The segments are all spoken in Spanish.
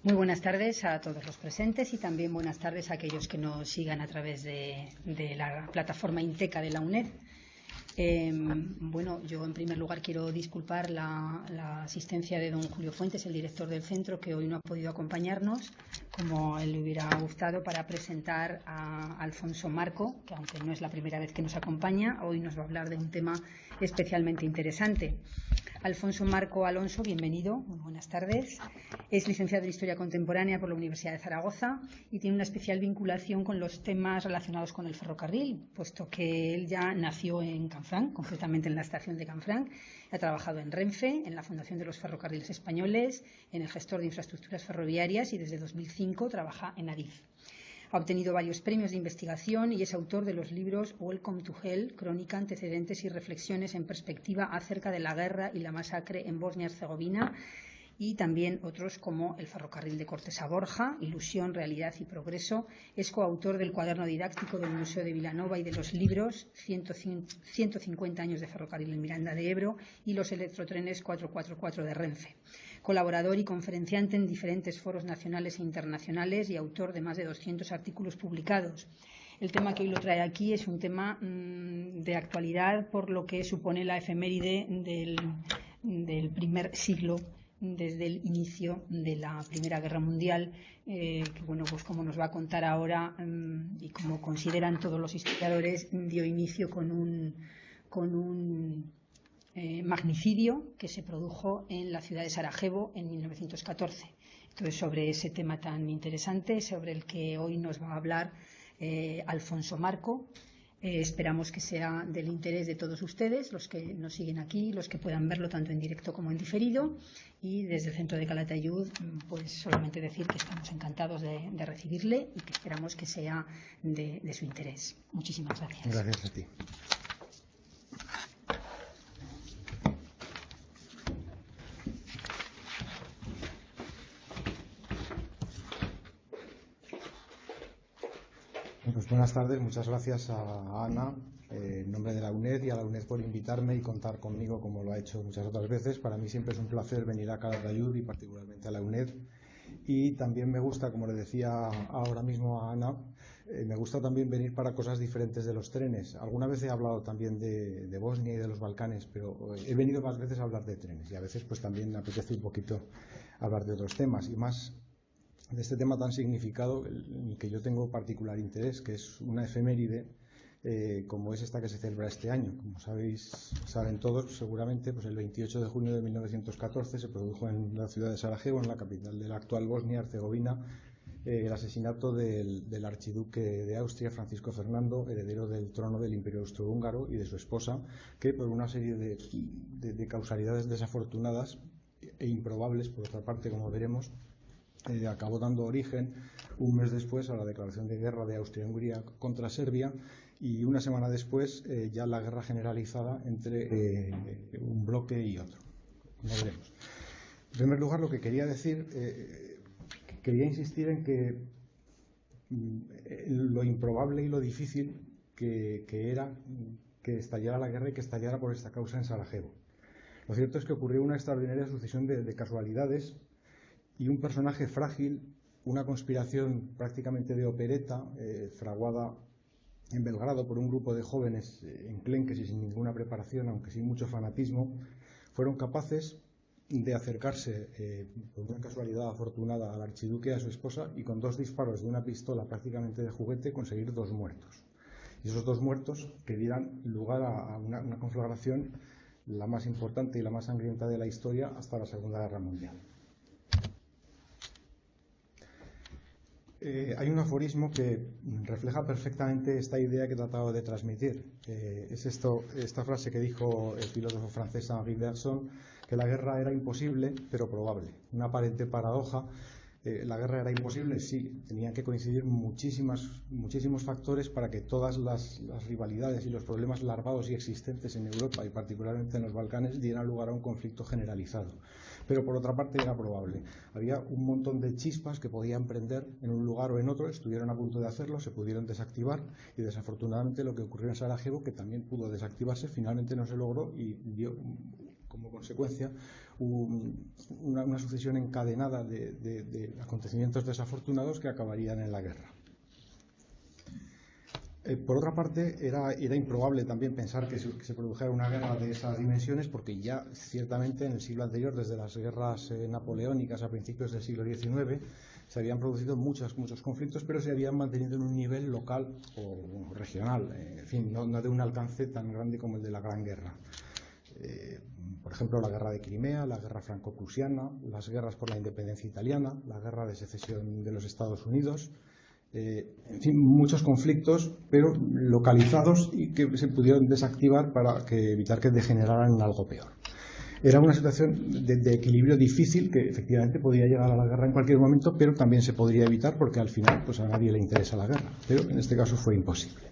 Muy buenas tardes a todos los presentes y también buenas tardes a aquellos que nos sigan a través de la plataforma Inteca de la UNED. Bueno, yo en primer lugar quiero disculpar la asistencia de don Julio Fuentes, el director del centro, que hoy no ha podido acompañarnos, como él le hubiera gustado, para presentar a Alfonso Marco, que aunque no es la primera vez que nos acompaña, hoy nos va a hablar de un tema especialmente interesante. Alfonso Marco Alonso, bienvenido, muy buenas tardes. Es licenciado en Historia Contemporánea por la Universidad de Zaragoza y tiene una especial vinculación con los temas relacionados con el ferrocarril, puesto que él ya nació en Canfranc, concretamente en la estación de Canfranc. Ha trabajado en Renfe, en la Fundación de los Ferrocarriles Españoles, en el gestor de infraestructuras ferroviarias y desde 2005 trabaja en Adif. Ha obtenido varios premios de investigación y es autor de los libros Welcome to Hell, Crónica, Antecedentes y Reflexiones en Perspectiva acerca de la guerra y la masacre en Bosnia-Herzegovina, y también otros como El ferrocarril de Cortés a Borja, Ilusión, Realidad y Progreso. Es coautor del cuaderno didáctico del Museo de Vilanova y de los libros 150 años de ferrocarril en Miranda de Ebro y Los electrotrenes 444 de Renfe. Colaborador y conferenciante en diferentes foros nacionales e internacionales y autor de más de 200 artículos publicados. El tema que hoy lo trae aquí es un tema de actualidad por lo que supone la efeméride del primer siglo desde el inicio de la Primera Guerra Mundial, que bueno, pues como nos va a contar ahora y como consideran todos los historiadores, dio inicio con un magnicidio que se produjo en la ciudad de Sarajevo en 1914. Entonces, sobre ese tema tan interesante, sobre el que hoy nos va a hablar Alfonso Marco, esperamos que sea del interés de todos ustedes, los que nos siguen aquí, los que puedan verlo tanto en directo como en diferido. Y desde el Centro de Calatayud, pues solamente decir que estamos encantados de recibirle y que esperamos que sea de su interés. Muchísimas gracias. Gracias a ti. Pues buenas tardes, muchas gracias a Ana, en nombre de la UNED, y a la UNED por invitarme y contar conmigo como lo ha hecho muchas otras veces. Para mí siempre es un placer venir a Calatayud y particularmente a la UNED. Y también me gusta, como le decía ahora mismo a Ana, me gusta también venir para cosas diferentes de los trenes. Alguna vez he hablado también de Bosnia y de los Balcanes, pero he venido más veces a hablar de trenes y a veces pues también me apetece un poquito hablar de otros temas y más de este tema tan significado en el que yo tengo particular interés, que es una efeméride como es esta que se celebra este año. Como saben todos seguramente, pues el 28 de junio de 1914 se produjo en la ciudad de Sarajevo, en la capital de la actual Bosnia-Herzegovina, el asesinato del archiduque de Austria, Francisco Fernando, heredero del trono del Imperio Austrohúngaro, y de su esposa, que por una serie de causalidades desafortunadas e improbables, por otra parte, como veremos, acabó dando origen un mes después a la declaración de guerra de Austria-Hungría contra Serbia, y una semana después ya la guerra generalizada entre un bloque y otro, como veremos. En primer lugar, lo que quería decir, quería insistir en que lo improbable y lo difícil que era que estallara la guerra y que estallara por esta causa en Sarajevo. Lo cierto es que ocurrió una extraordinaria sucesión de casualidades y un personaje frágil, una conspiración prácticamente de opereta, fraguada en Belgrado por un grupo de jóvenes enclenques y sin ninguna preparación, aunque sin mucho fanatismo, fueron capaces de acercarse por una casualidad afortunada al archiduque y a su esposa, y con 2 disparos de una pistola prácticamente de juguete conseguir 2 muertos. Y esos 2 muertos que dieran lugar a una conflagración, la más importante y la más sangrienta de la historia hasta la Segunda Guerra Mundial. Hay un aforismo que refleja perfectamente esta idea que he tratado de transmitir. Es esta frase que dijo el filósofo francés Henri Bergson, que la guerra era imposible pero probable. Una aparente paradoja. La guerra era imposible, sí, tenían que coincidir muchísimos factores para que todas las rivalidades y los problemas larvados y existentes en Europa y particularmente en los Balcanes dieran lugar a un conflicto generalizado. Pero por otra parte era probable. Había un montón de chispas que podían prender en un lugar o en otro, estuvieron a punto de hacerlo, se pudieron desactivar, y desafortunadamente lo que ocurrió en Sarajevo, que también pudo desactivarse, finalmente no se logró y dio como consecuencia una sucesión encadenada de acontecimientos desafortunados que acabarían en la guerra. Por otra parte, era improbable también pensar que se produjera una guerra de esas dimensiones, porque ya ciertamente en el siglo anterior, desde las guerras napoleónicas a principios del siglo XIX, se habían producido muchos conflictos, pero se habían mantenido en un nivel local o regional, en fin, no de un alcance tan grande como el de la Gran Guerra. Por ejemplo, la guerra de Crimea, la guerra franco-prusiana, las guerras por la independencia italiana, la guerra de secesión de los Estados Unidos. En fin, muchos conflictos, pero localizados y que se pudieron desactivar para evitar que degeneraran en algo peor. Era una situación de equilibrio difícil, que efectivamente podía llegar a la guerra en cualquier momento, pero también se podría evitar porque al final pues a nadie le interesa la guerra, pero en este caso fue imposible.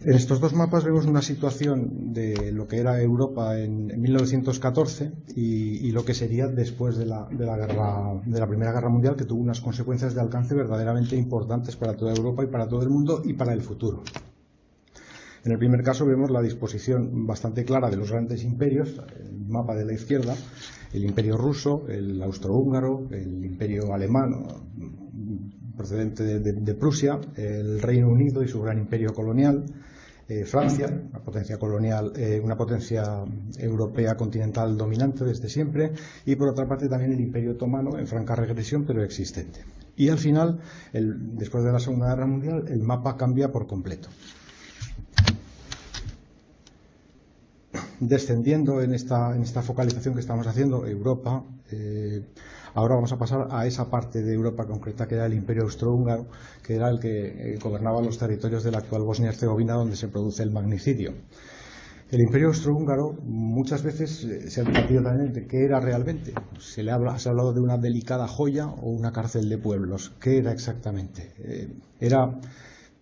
En estos dos mapas vemos una situación de lo que era Europa en 1914 y lo que sería después de la Primera Guerra Mundial, que tuvo unas consecuencias de alcance verdaderamente importantes para toda Europa y para todo el mundo y para el futuro. En el primer caso vemos la disposición bastante clara de los grandes imperios, el mapa de la izquierda, el imperio ruso, el austrohúngaro, el imperio alemán procedente de Prusia, el Reino Unido y su gran imperio colonial, Francia, una potencia colonial, una potencia europea continental dominante desde siempre, y por otra parte también el Imperio Otomano en franca regresión pero existente. Y al final, después de la Segunda Guerra Mundial, el mapa cambia por completo. Descendiendo en esta focalización que estamos haciendo, Europa, ahora vamos a pasar a esa parte de Europa concreta que era el Imperio Austrohúngaro, que era el que gobernaba los territorios de la actual Bosnia-Herzegovina, donde se produce el magnicidio. El Imperio Austrohúngaro muchas veces se ha debatido también de qué era realmente. Se ha hablado de una delicada joya o una cárcel de pueblos. ¿Qué era exactamente? ¿Era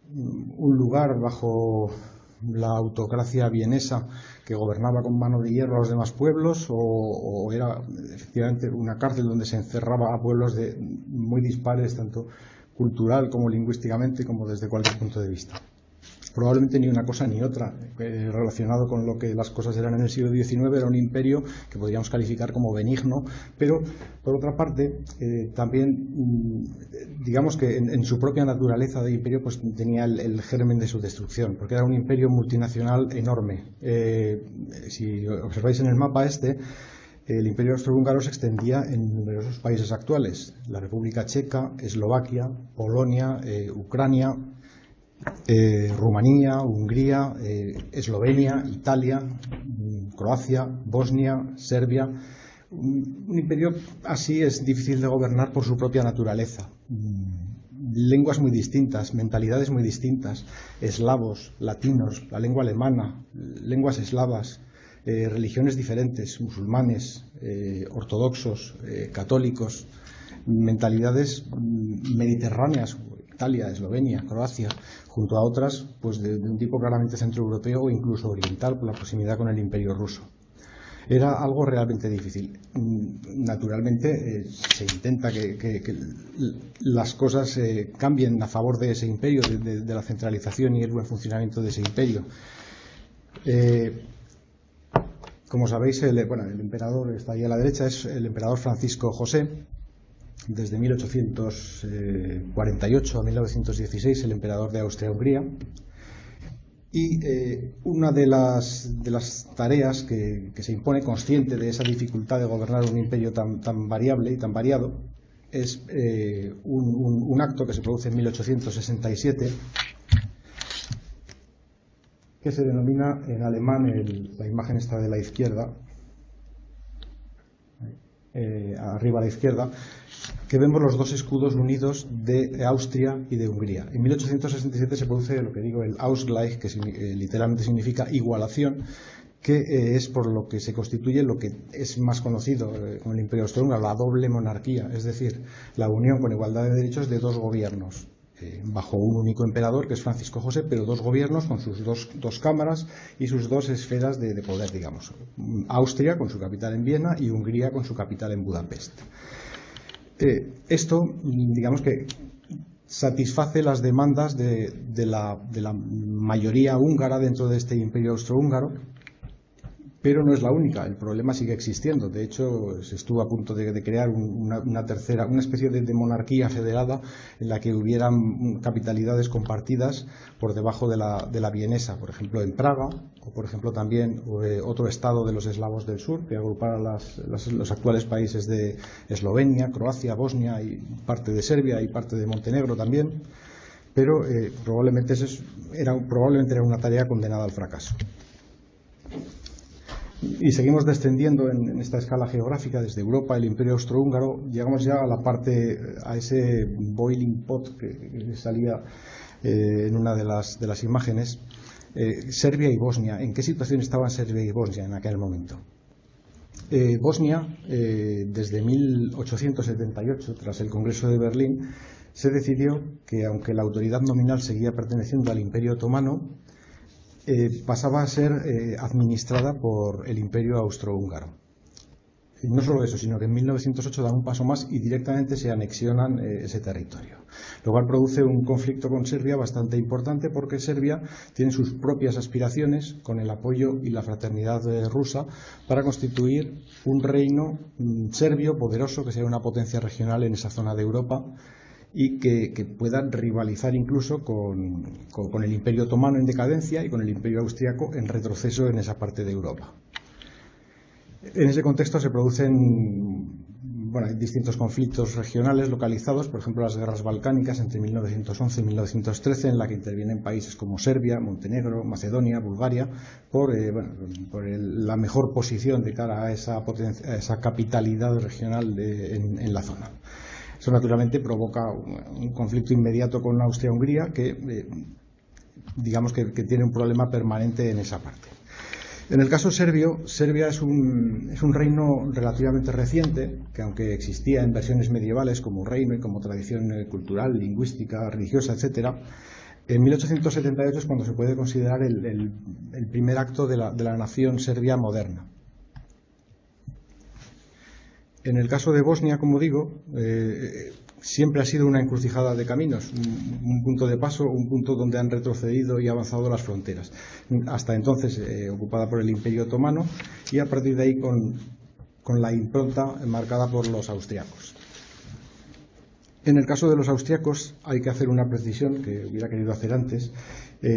un lugar bajo la autocracia vienesa que gobernaba con mano de hierro a los demás pueblos, o era efectivamente una cárcel donde se encerraba a pueblos muy dispares, tanto cultural como lingüísticamente, como desde cualquier punto de vista? Probablemente ni una cosa ni otra. Relacionado con lo que las cosas eran en el siglo XIX, era un imperio que podríamos calificar como benigno, pero por otra parte también digamos que en su propia naturaleza de imperio pues tenía el germen de su destrucción, porque era un imperio multinacional enorme. Si observáis en el mapa el Imperio Austrohúngaro se extendía en numerosos países actuales: la República Checa, Eslovaquia, Polonia, Ucrania, Rumanía, Hungría, Eslovenia, Italia, Croacia, Bosnia, Serbia. Un imperio así es difícil de gobernar por su propia naturaleza. Lenguas muy distintas, mentalidades muy distintas, eslavos, latinos, la lengua alemana, lenguas eslavas, religiones diferentes, musulmanes, ortodoxos, católicos, mentalidades mediterráneas, Italia, Eslovenia, Croacia, junto a otras pues de un tipo claramente centroeuropeo o incluso oriental por la proximidad con el Imperio Ruso. Era algo realmente difícil. Naturalmente se intenta que las cosas cambien a favor de ese imperio, de la centralización y el buen funcionamiento de ese imperio. Como sabéis, el emperador está ahí a la derecha, es el emperador Francisco José. Desde 1848 a 1916, el emperador de Austria-Hungría. Y una de las tareas que se impone, consciente de esa dificultad de gobernar un imperio tan variable y tan variado, es un acto que se produce en 1867, que se denomina en alemán, la imagen está de la izquierda, arriba a la izquierda, que vemos los dos escudos unidos de Austria y de Hungría. En 1867 se produce lo que digo, el Ausgleich, que literalmente significa igualación, que es por lo que se constituye lo que es más conocido como el Imperio Austrohúngaro, la doble monarquía, es decir, la unión con igualdad de derechos de dos gobiernos, bajo un único emperador, que es Francisco José, pero dos gobiernos con sus dos cámaras y sus dos esferas de poder, digamos. Austria con su capital en Viena y Hungría con su capital en Budapest. Esto, digamos que satisface las demandas de la mayoría húngara dentro de este imperio austrohúngaro, pero no es la única, el problema sigue existiendo. De hecho, se estuvo a punto de crear una especie de monarquía federada en la que hubieran capitalidades compartidas por debajo de la vienesa, por ejemplo en Praga, o por ejemplo también otro estado de los eslavos del sur, que agrupara los actuales países de Eslovenia, Croacia, Bosnia y parte de Serbia y parte de Montenegro también, pero probablemente era una tarea condenada al fracaso. Y seguimos descendiendo en esta escala geográfica desde Europa, el Imperio Austrohúngaro. Llegamos ya a ese boiling pot que salía en una de las imágenes. Serbia y Bosnia. ¿En qué situación estaban Serbia y Bosnia en aquel momento? Bosnia, desde 1878, tras el Congreso de Berlín, se decidió que, aunque la autoridad nominal seguía perteneciendo al Imperio Otomano, pasaba a ser administrada por el Imperio Austrohúngaro. Y no solo eso, sino que en 1908 dan un paso más y directamente se anexionan ese territorio, lo cual produce un conflicto con Serbia bastante importante, porque Serbia tiene sus propias aspiraciones, con el apoyo y la fraternidad rusa, para constituir un reino serbio poderoso, que sea una potencia regional en esa zona de Europa, y que puedan rivalizar incluso con el Imperio Otomano en decadencia y con el Imperio Austriaco en retroceso en esa parte de Europa. En ese contexto se producen distintos conflictos regionales localizados, por ejemplo las guerras balcánicas entre 1911 y 1913, en la que intervienen países como Serbia, Montenegro, Macedonia, Bulgaria, por la mejor posición de cara a esa capitalidad regional en la zona. Eso naturalmente provoca un conflicto inmediato con Austria-Hungría, que digamos que tiene un problema permanente en esa parte. En el caso serbio, Serbia es un reino relativamente reciente, que aunque existía en versiones medievales como reino y como tradición cultural, lingüística, religiosa, etc., en 1878 es cuando se puede considerar el primer acto de la nación serbia moderna. En el caso de Bosnia, como digo, siempre ha sido una encrucijada de caminos, un punto de paso, un punto donde han retrocedido y avanzado las fronteras. Hasta entonces ocupada por el Imperio Otomano, y a partir de ahí con la impronta marcada por los austriacos. En el caso de los austriacos hay que hacer una precisión que hubiera querido hacer antes.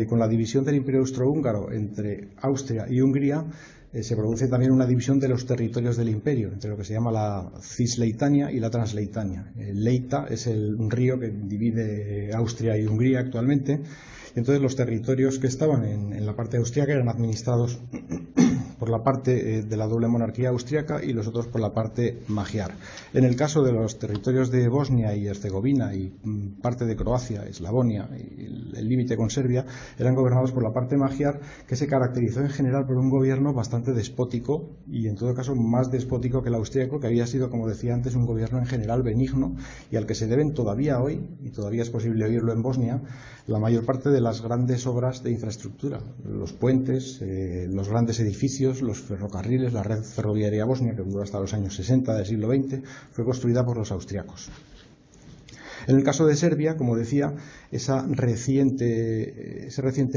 Con la división del Imperio Austrohúngaro entre Austria y Hungría, se produce también una división de los territorios del imperio, entre lo que se llama la Cisleitania y la Transleitania. El Leita es un río que divide Austria y Hungría actualmente, y entonces los territorios que estaban en la parte austriaca eran administrados por la parte de la doble monarquía austriaca y los otros por la parte magiar. En el caso de los territorios de Bosnia y Herzegovina y parte de Croacia, Eslavonia y el límite con Serbia, eran gobernados por la parte magiar, que se caracterizó en general por un gobierno bastante despótico, y en todo caso más despótico que el austriaco, que había sido, como decía antes, un gobierno en general benigno, y al que se deben todavía hoy, y todavía es posible oírlo en Bosnia, la mayor parte de las grandes obras de infraestructura, los puentes, los grandes edificios, los ferrocarriles. La red ferroviaria bosnia, que duró hasta los años 60 del siglo XX, fue construida por los austriacos. En el caso de Serbia, como decía, ese reciente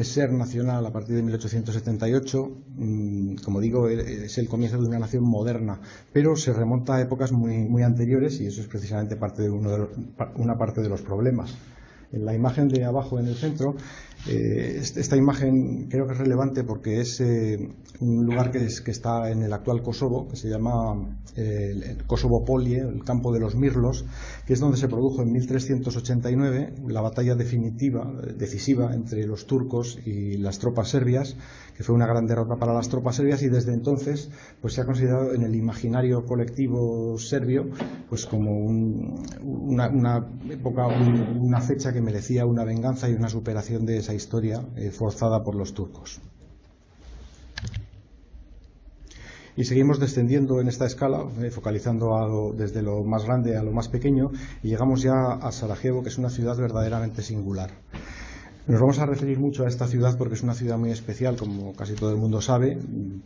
ser nacional a partir de 1878, como digo, es el comienzo de una nación moderna, pero se remonta a épocas muy anteriores, y eso es precisamente una parte de los problemas. En la imagen de abajo en el centro, esta imagen creo que es relevante porque es un lugar que está en el actual Kosovo, que se llama el Kosovo Polje, el campo de los Mirlos, que es donde se produjo en 1389 la batalla decisiva entre los turcos y las tropas serbias, que fue una gran derrota para las tropas serbias, y desde entonces pues se ha considerado en el imaginario colectivo serbio pues como una época, una fecha que merecía una venganza y una superación de esa historia forzada por los turcos. Y seguimos descendiendo en esta escala, focalizando desde lo más grande a lo más pequeño, y llegamos ya a Sarajevo, que es una ciudad verdaderamente singular. Nos vamos a referir mucho a esta ciudad porque es una ciudad muy especial, como casi todo el mundo sabe,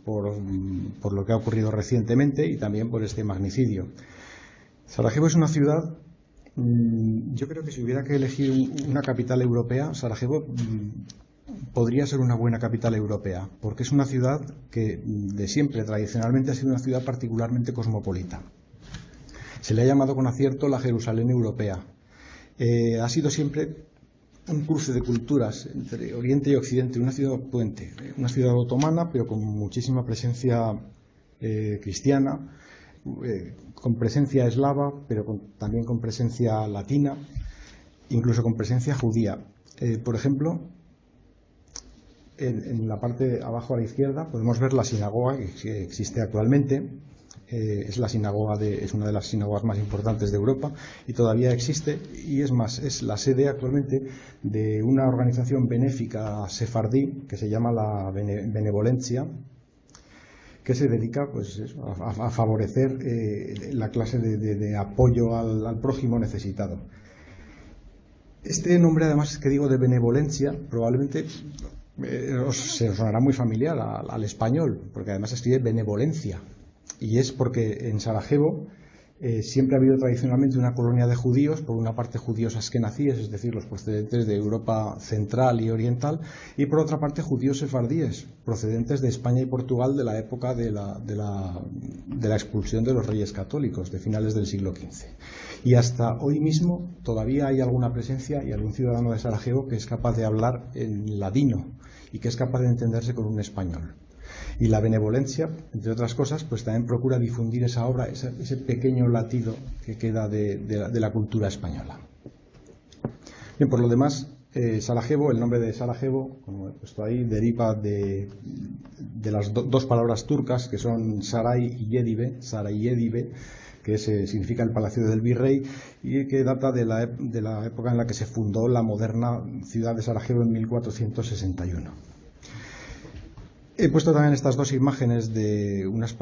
por lo que ha ocurrido recientemente y también por este magnicidio. Sarajevo es una ciudad, yo creo que si hubiera que elegir una capital europea, Sarajevo podría ser una buena capital europea, porque es una ciudad que de siempre, tradicionalmente, ha sido una ciudad particularmente cosmopolita. Se le ha llamado con acierto la Jerusalén europea. Ha sido siempre un cruce de culturas entre Oriente y Occidente, una ciudad puente, una ciudad otomana, pero con muchísima presencia cristiana, con presencia eslava, pero también con presencia latina, incluso con presencia judía. Por ejemplo, en la parte abajo a la izquierda podemos ver la sinagoga que existe actualmente. Es una de las sinagogas más importantes de Europa y todavía existe, y es más, es la sede actualmente de una organización benéfica sefardí que se llama la Benevolencia, que se dedica pues, a favorecer la clase de apoyo al prójimo necesitado. Este nombre, además, que digo de benevolencia, probablemente se os sonará muy familiar al español, porque además se escribe benevolencia. Y es porque en Sarajevo siempre ha habido tradicionalmente una colonia de judíos, por una parte judíos askenazíes, es decir, los procedentes de Europa central y oriental, y por otra parte judíos sefardíes, procedentes de España y Portugal de la época de la expulsión de los reyes católicos, de finales del siglo XV. Y hasta hoy mismo todavía hay alguna presencia y algún ciudadano de Sarajevo que es capaz de hablar en ladino y que es capaz de entenderse con un español. Y la benevolencia, entre otras cosas, pues también procura difundir esa obra, ese pequeño latido que queda de la cultura española. Bien, por lo demás, Sarajevo, el nombre de Sarajevo, como he puesto ahí, deriva de las dos palabras turcas que son Saray y Yedibe, que significa el palacio del virrey, y que data de la época en la que se fundó la moderna ciudad de Sarajevo en 1461. He puesto también estas dos imágenes de unas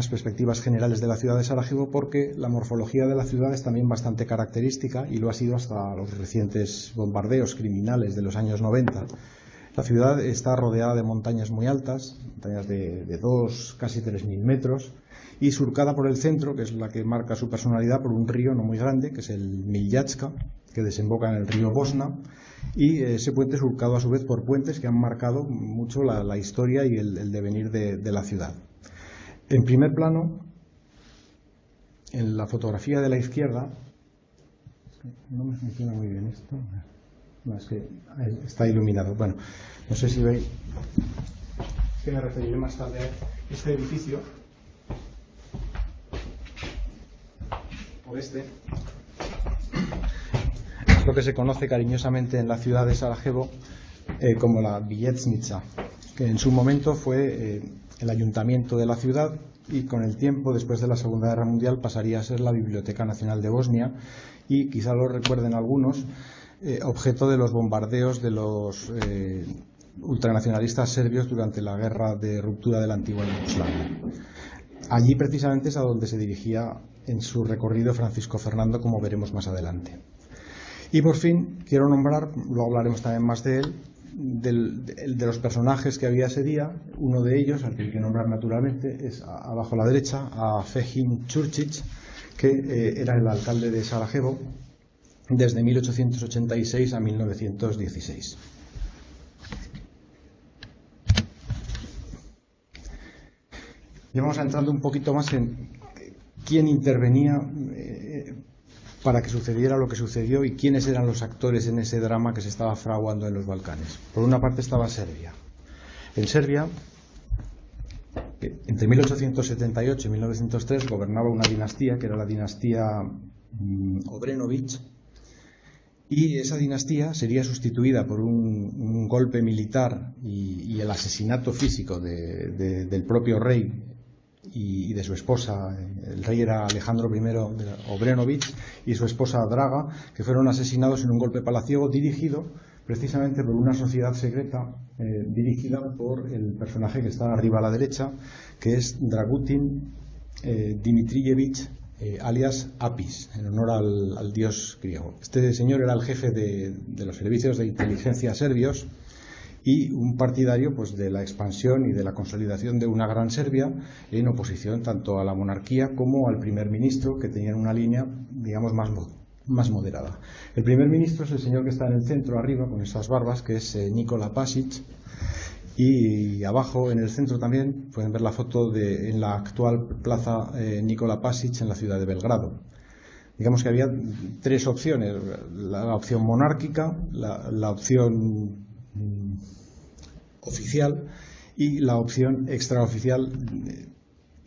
perspectivas generales de la ciudad de Sarajevo porque la morfología de la ciudad es también bastante característica y lo ha sido hasta los recientes bombardeos criminales de los años 90. La ciudad está rodeada de montañas muy altas, montañas de 2, casi 3.000 metros, y surcada por el centro, que es la que marca su personalidad, por un río no muy grande, que es el Miljacka, que desemboca en el río Bosna, y ese puente surcado a su vez por puentes que han marcado mucho la historia y el devenir de la ciudad. En primer plano, en la fotografía de la izquierda, no me funciona muy bien esto, no, es que está iluminado, bueno, no sé si veis, es que me referiré más tarde a este edificio, o este, lo que se conoce cariñosamente en la ciudad de Sarajevo como la Vijećnica, que en su momento fue el ayuntamiento de la ciudad y con el tiempo, después de la Segunda Guerra Mundial, pasaría a ser la Biblioteca Nacional de Bosnia y, quizá lo recuerden algunos, objeto de los bombardeos de los ultranacionalistas serbios durante la guerra de ruptura de la antigua Yugoslavia. Allí precisamente es a donde se dirigía en su recorrido Francisco Fernando, como veremos más adelante. Y por fin quiero nombrar, luego hablaremos también más de él, de los personajes que había ese día. Uno de ellos, al que hay que nombrar naturalmente, es abajo a la derecha, a Fejin Čurčić, que era el alcalde de Sarajevo desde 1886 a 1916. Y vamos entrando un poquito más en quién intervenía para que sucediera lo que sucedió y quiénes eran los actores en ese drama que se estaba fraguando en los Balcanes. Por una parte estaba Serbia. En Serbia, entre 1878 y 1903, gobernaba una dinastía que era la dinastía Obrenović, y esa dinastía sería sustituida por un golpe militar y el asesinato físico del propio rey y de su esposa. El rey era Alejandro I Obrenović y su esposa Draga, que fueron asesinados en un golpe palaciego dirigido precisamente por una sociedad secreta dirigida por el personaje que está arriba a la derecha, que es Dragutin Dmitrievich alias Apis, en honor al dios griego. Este señor era el jefe de los servicios de inteligencia serbios y un partidario pues de la expansión y de la consolidación de una gran Serbia, en oposición tanto a la monarquía como al primer ministro, que tenían una línea, digamos, más más moderada. El primer ministro es el señor que está en el centro arriba con esas barbas, que es Nikola Pasic, y abajo en el centro también pueden ver la foto en la actual plaza Nikola Pasic en la ciudad de Belgrado. Digamos que había tres opciones: la opción monárquica, la opción oficial y la opción extraoficial,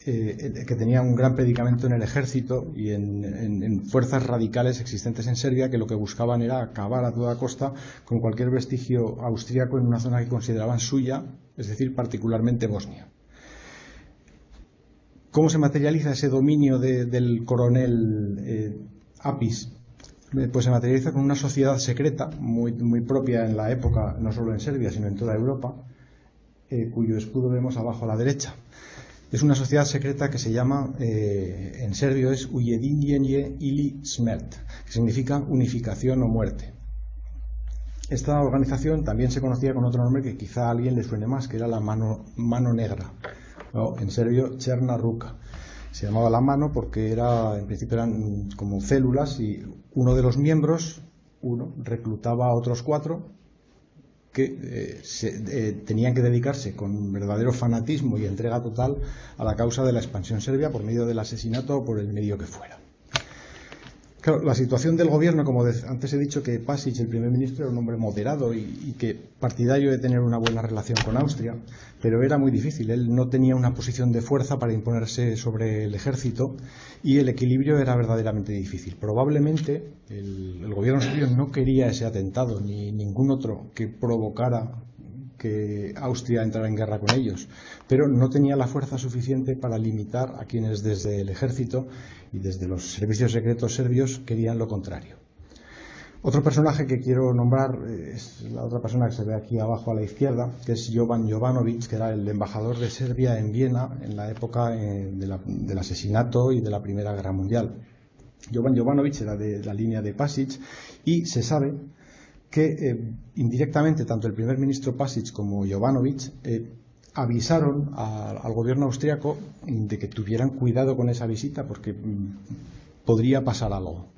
que tenía un gran predicamento en el ejército y en fuerzas radicales existentes en Serbia, que lo que buscaban era acabar a toda costa con cualquier vestigio austríaco en una zona que consideraban suya, es decir, particularmente Bosnia. ¿Cómo se materializa ese dominio del coronel Apis? Pues se materializa con una sociedad secreta muy propia en la época, no solo en Serbia, sino en toda Europa, cuyo escudo vemos abajo a la derecha. Es una sociedad secreta que se llama, en serbio es Ujedinjenje ili smrt, que significa unificación o muerte. Esta organización también se conocía con otro nombre que quizá a alguien le suene más, que era la mano negra, o en serbio Černa ruka. Se llamaba la mano porque en principio eran como células, y uno de los miembros, reclutaba a otros 4 que tenían que dedicarse con verdadero fanatismo y entrega total a la causa de la expansión serbia por medio del asesinato o por el medio que fuera. Claro, la situación del gobierno, como antes he dicho, que Pasic, el primer ministro, era un hombre moderado y que partidario de tener una buena relación con Austria, pero era muy difícil. Él no tenía una posición de fuerza para imponerse sobre el ejército y el equilibrio era verdaderamente difícil. Probablemente el gobierno serbio no quería ese atentado ni ningún otro que provocara que Austria entrara en guerra con ellos, pero no tenía la fuerza suficiente para limitar a quienes desde el ejército y desde los servicios secretos serbios querían lo contrario. Otro personaje que quiero nombrar es la otra persona que se ve aquí abajo a la izquierda, que es Jovan Jovanović, que era el embajador de Serbia en Viena en la época del asesinato y de la Primera Guerra Mundial. Jovan Jovanović era de la línea de Pasic y se sabe que indirectamente tanto el primer ministro Pasic como Jovanović avisaron al gobierno austriaco de que tuvieran cuidado con esa visita porque podría pasar algo.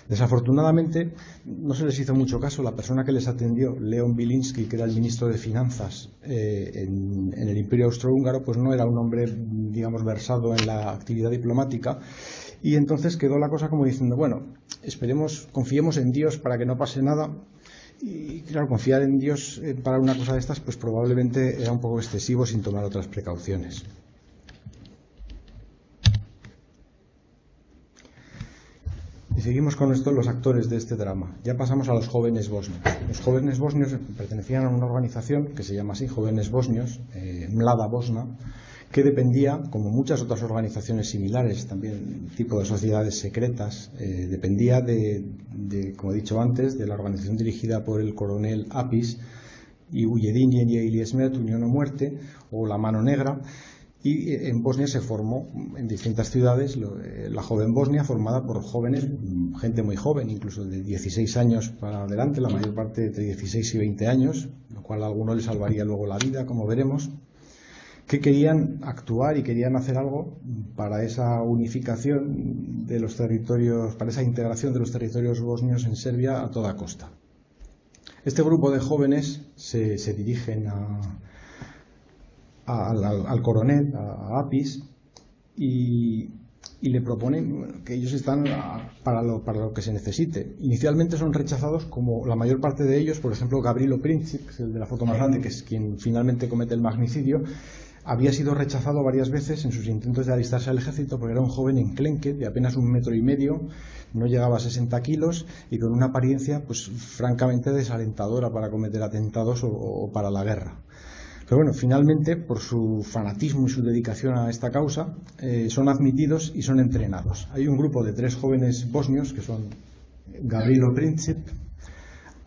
Desafortunadamente no se les hizo mucho caso. La persona que les atendió, Leon Biliński, que era el ministro de Finanzas en el Imperio Austrohúngaro, pues no era un hombre, digamos, versado en la actividad diplomática, y entonces quedó la cosa como diciendo, bueno, confiemos en Dios para que no pase nada. Y claro, confiar en Dios para una cosa de estas pues probablemente era un poco excesivo sin tomar otras precauciones. Y seguimos con los actores de este drama. Ya pasamos a los jóvenes bosnios. Los jóvenes bosnios pertenecían a una organización que se llama así, Jóvenes Bosnios, Mlada Bosna, que dependía, como muchas otras organizaciones similares, también tipo de sociedades secretas, dependía como he dicho antes, de la organización dirigida por el coronel Apis y Ujedinjenje ili smrt, Unión o Muerte, o la Mano Negra. Y en Bosnia se formó en distintas ciudades la Joven Bosnia, formada por jóvenes, gente muy joven, incluso de 16 años para adelante, la mayor parte entre 16 y 20 años, lo cual a algunos les salvaría luego la vida, como veremos, que querían actuar y querían hacer algo para esa unificación de los territorios, para esa integración de los territorios bosnios en Serbia a toda costa. Este grupo de jóvenes se dirigen al coronel, a Apis, y le proponen que ellos están para lo que se necesite. Inicialmente son rechazados, como la mayor parte de ellos. Por ejemplo, Gavrilo Princip, que es el de la foto más grande, que es quien finalmente comete el magnicidio, había sido rechazado varias veces en sus intentos de alistarse al ejército porque era un joven enclenque de apenas 1,5 metros, no llegaba a 60 kilos y con una apariencia pues francamente desalentadora para cometer atentados o para la guerra. Pero bueno, finalmente, por su fanatismo y su dedicación a esta causa, son admitidos y son entrenados. Hay un grupo de 3 jóvenes bosnios, que son Gavrilo Princip,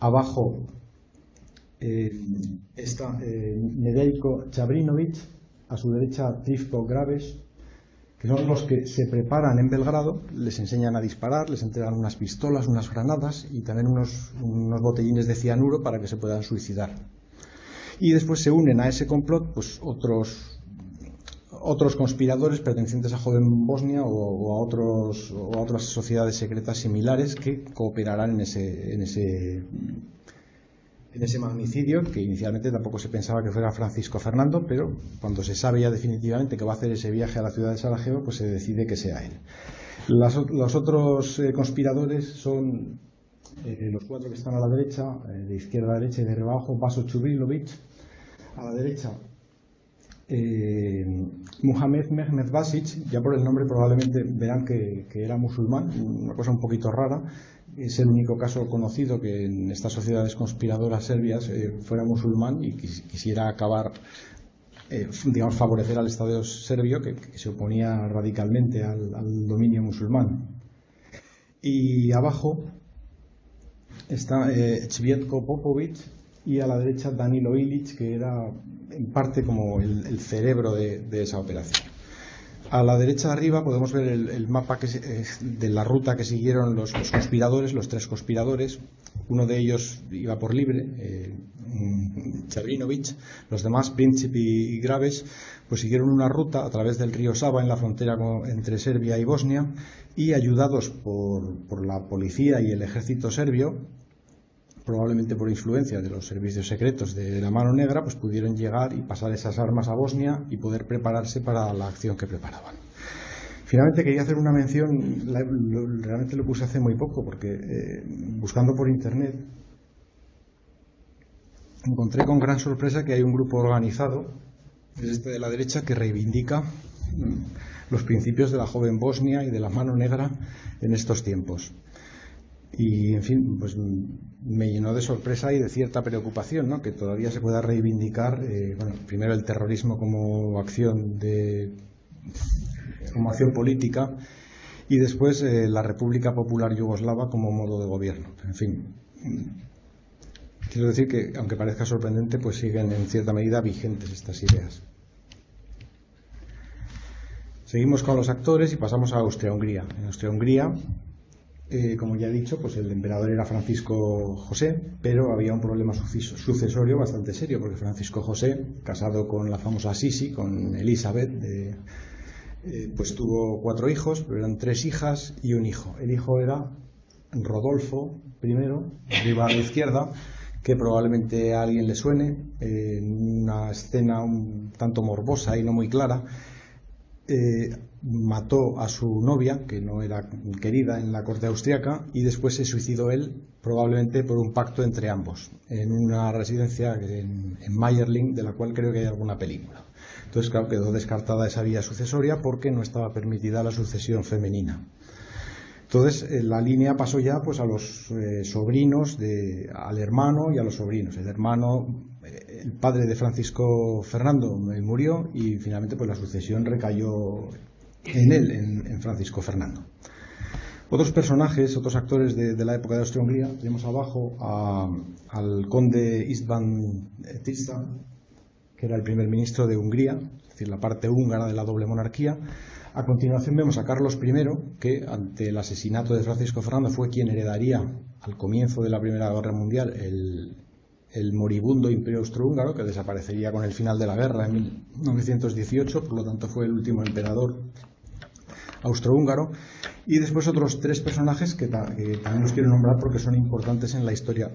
abajo está Nedeljko Čabrinović, a su derecha Trifko Graves, que son los que se preparan en Belgrado, les enseñan a disparar, les entregan unas pistolas, unas granadas y también unos botellines de cianuro para que se puedan suicidar. Y después se unen a ese complot pues otros conspiradores pertenecientes a Joven Bosnia o a otras sociedades secretas similares que cooperarán en ese magnicidio, que inicialmente tampoco se pensaba que fuera Francisco Fernando, pero cuando se sabe ya definitivamente que va a hacer ese viaje a la ciudad de Sarajevo, pues se decide que sea él. Los otros conspiradores son los 4 que están a la derecha, de izquierda a derecha y de arriba abajo: Vaso Čubrilović, a la derecha Muhammad Mehmed Basic. Ya por el nombre probablemente verán que era musulmán, una cosa un poquito rara. Es el único caso conocido que en estas sociedades conspiradoras serbias fuera musulmán y quisiera acabar, digamos, favorecer al Estado serbio, que se oponía radicalmente al dominio musulmán. Y abajo está Cvjetko Popović, y a la derecha Danilo Ilić, que era en parte como el cerebro de esa operación. A la derecha de arriba podemos ver el mapa de la ruta que siguieron los conspiradores, los 3 conspiradores. Uno de ellos iba por libre, Čabrinović. Los demás, Princip y Graves, pues siguieron una ruta a través del río Sava en la frontera entre Serbia y Bosnia, y ayudados por la policía y el ejército serbio, probablemente por influencia de los servicios secretos de la Mano Negra, pues pudieron llegar y pasar esas armas a Bosnia y poder prepararse para la acción que preparaban. Finalmente quería hacer una mención, realmente lo puse hace muy poco, porque buscando por internet encontré con gran sorpresa que hay un grupo organizado, es este de la derecha, que reivindica los principios de la Joven Bosnia y de la Mano Negra en estos tiempos. Y, en fin, pues me llenó de sorpresa y de cierta preocupación, ¿no?, que todavía se pueda reivindicar, primero el terrorismo como acción política, y después la República Popular Yugoslava como modo de gobierno. En fin, quiero decir que, aunque parezca sorprendente, pues siguen en cierta medida vigentes estas ideas. Seguimos con los actores y pasamos a Austria-Hungría. En Austria-Hungría, como ya he dicho, pues el emperador era Francisco José, pero había un problema sucesorio bastante serio, porque Francisco José, casado con la famosa Sisi, con Elizabeth, pues tuvo 4 hijos, pero eran 3 hijas y un hijo. El hijo era Rodolfo I, arriba a la izquierda, que probablemente a alguien le suene, en una escena un tanto morbosa y no muy clara. Mató a su novia, que no era querida en la corte austriaca, y después se suicidó él, probablemente por un pacto entre ambos, en una residencia en Mayerling, de la cual creo que hay alguna película. Entonces, claro, quedó descartada esa vía sucesoria porque no estaba permitida la sucesión femenina. Entonces, la línea pasó ya pues a los sobrinos, al hermano y a los sobrinos. El hermano, el padre de Francisco Fernando, murió, y finalmente pues la sucesión recayó en él, en Francisco Fernando. Otros personajes, otros actores de la época de Austria-Hungría, tenemos abajo al conde István Tisza, que era el primer ministro de Hungría, es decir, la parte húngara de la doble monarquía. A continuación vemos a Carlos I, que ante el asesinato de Francisco Fernando fue quien heredaría al comienzo de la Primera Guerra Mundial el moribundo Imperio Austrohúngaro, que desaparecería con el final de la guerra en 1918, por lo tanto fue el último emperador austrohúngaro. Y después otros 3 personajes que también los quiero nombrar porque son importantes en la historia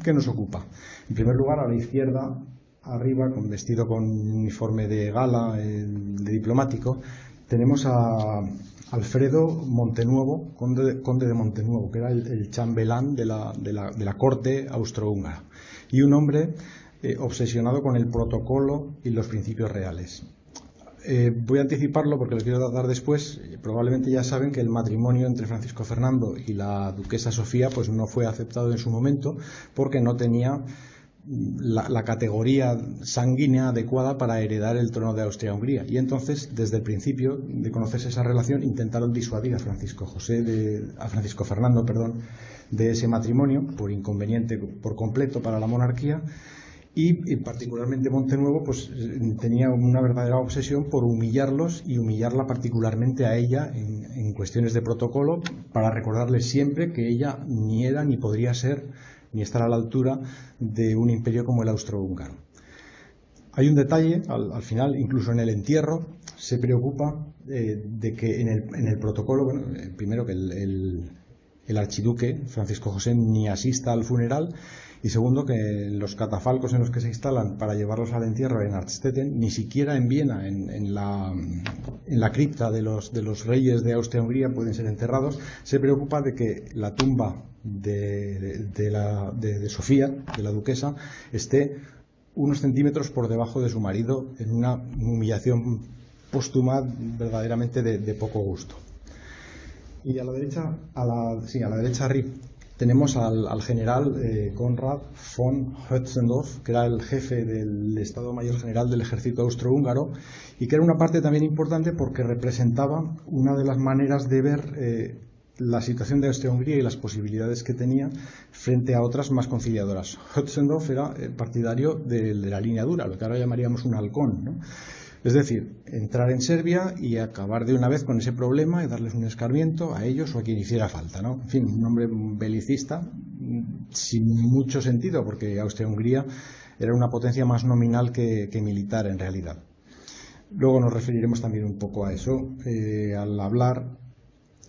que nos ocupa. En primer lugar, a la izquierda, arriba, vestido con un uniforme de gala, de diplomático, tenemos a Alfredo Montenuovo, conde de Montenuovo, que era el chambelán de la corte austrohúngara, y un hombre obsesionado con el protocolo y los principios reales. Voy a anticiparlo porque lo quiero dar después. Probablemente ya saben que el matrimonio entre Francisco Fernando y la duquesa Sofía pues no fue aceptado en su momento porque no tenía la categoría sanguínea adecuada para heredar el trono de Austria-Hungría, y entonces desde el principio de conocerse esa relación intentaron disuadir a Francisco Fernando de ese matrimonio por inconveniente por completo para la monarquía, y particularmente Montenuovo pues tenía una verdadera obsesión por humillarlos y humillarla particularmente a ella en cuestiones de protocolo, para recordarles siempre que ella ni era ni podría ser ni estar a la altura de un imperio como el austrohúngaro. Hay un detalle, al final, incluso en el entierro, se preocupa de que en el protocolo, bueno, primero que el archiduque Francisco José ni asista al funeral, y segundo que los catafalcos en los que se instalan para llevarlos al entierro en Artstetten, ni siquiera en Viena, en la cripta de los reyes de Austria-Hungría, pueden ser enterrados. Se preocupa de que la tumba de Sofía, de la duquesa, esté unos centímetros por debajo de su marido, en una humillación póstuma verdaderamente de poco gusto. Y a la derecha arriba tenemos al general Konrad von Hötzendorf, que era el jefe del Estado Mayor General del Ejército Austrohúngaro, y que era una parte también importante porque representaba una de las maneras de ver la situación de Austria-Hungría y las posibilidades que tenía frente a otras más conciliadoras. Hötzendorf era partidario de la línea dura, lo que ahora llamaríamos un halcón, ¿no? Es decir, entrar en Serbia y acabar de una vez con ese problema y darles un escarmiento a ellos o a quien hiciera falta, ¿no? En fin, un hombre belicista sin mucho sentido, porque Austria-Hungría era una potencia más nominal que militar en realidad. Luego nos referiremos también un poco a eso al hablar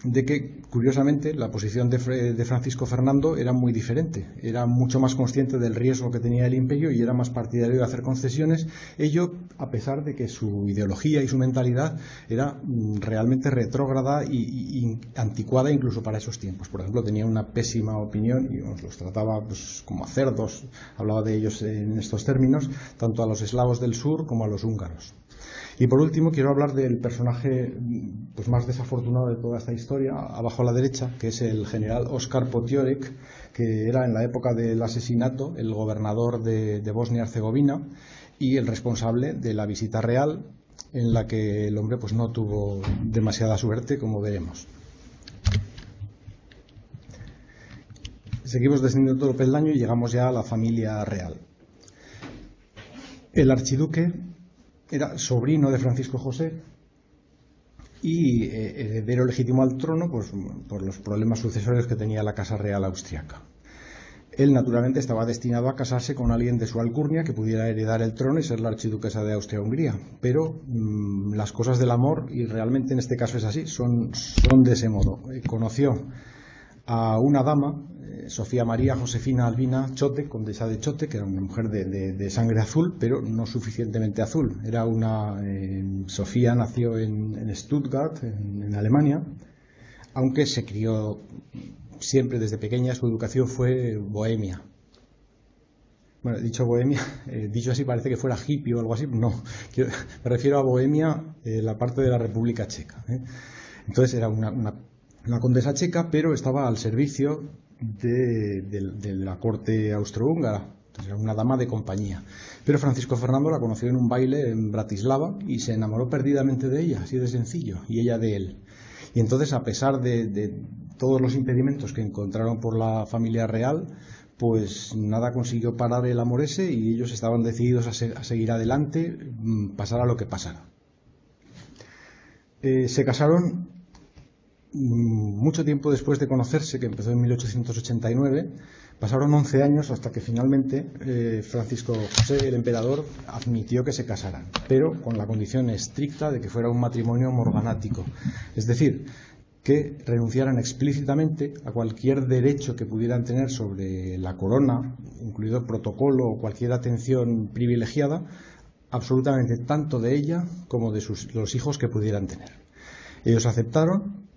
de que, curiosamente, la posición de Francisco Fernando era muy diferente. Era mucho más consciente del riesgo que tenía el imperio y era más partidario de hacer concesiones, ello a pesar de que su ideología y su mentalidad era realmente retrógrada y anticuada incluso para esos tiempos. Por ejemplo, tenía una pésima opinión y los trataba pues, como a cerdos, hablaba de ellos en estos términos, tanto a los eslavos del sur como a los húngaros. Y por último quiero hablar del personaje pues, más desafortunado de toda esta historia, abajo a la derecha, que es el general Oskar Potiorek, que era en la época del asesinato el gobernador de Bosnia-Herzegovina y el responsable de la visita real, en la que el hombre pues, no tuvo demasiada suerte, como veremos. Seguimos descendiendo todo el peldaño y llegamos ya a la familia real. El archiduque era sobrino de Francisco José y heredero legítimo al trono pues, por los problemas sucesorios que tenía la Casa Real Austriaca. Él, naturalmente, estaba destinado a casarse con alguien de su alcurnia que pudiera heredar el trono y ser la archiduquesa de Austria-Hungría. Pero las cosas del amor, y realmente en este caso es así, son de ese modo. Conoció a una dama, Sofía María Josefina Albina Chotek, condesa de Chotek, que era una mujer de sangre azul, pero no suficientemente azul. Era Sofía nació en Stuttgart, en Alemania, aunque se crió siempre desde pequeña, su educación fue bohemia. Bueno, dicho bohemia, dicho así parece que fuera hippie o algo así, no, me refiero a Bohemia, la parte de la República Checa. Entonces era una condesa checa, pero estaba al servicio de la corte austrohúngara. Entonces era una dama de compañía. Pero Francisco Fernando la conoció en un baile en Bratislava y se enamoró perdidamente de ella, así de sencillo, y ella de él. Y entonces, a pesar de todos los impedimentos que encontraron por la familia real, pues nada consiguió parar el amor ese y ellos estaban decididos a seguir adelante, pasara lo que pasara. Se casaron mucho tiempo después de conocerse, que empezó en 1889, pasaron 11 años hasta que finalmente Francisco José, el emperador, admitió que se casaran, pero con la condición estricta de que fuera un matrimonio morganático, es decir, que renunciaran explícitamente a cualquier derecho que pudieran tener sobre la corona, incluido protocolo o cualquier atención privilegiada, absolutamente tanto de ella como de los hijos que pudieran tener. Ellos aceptaron.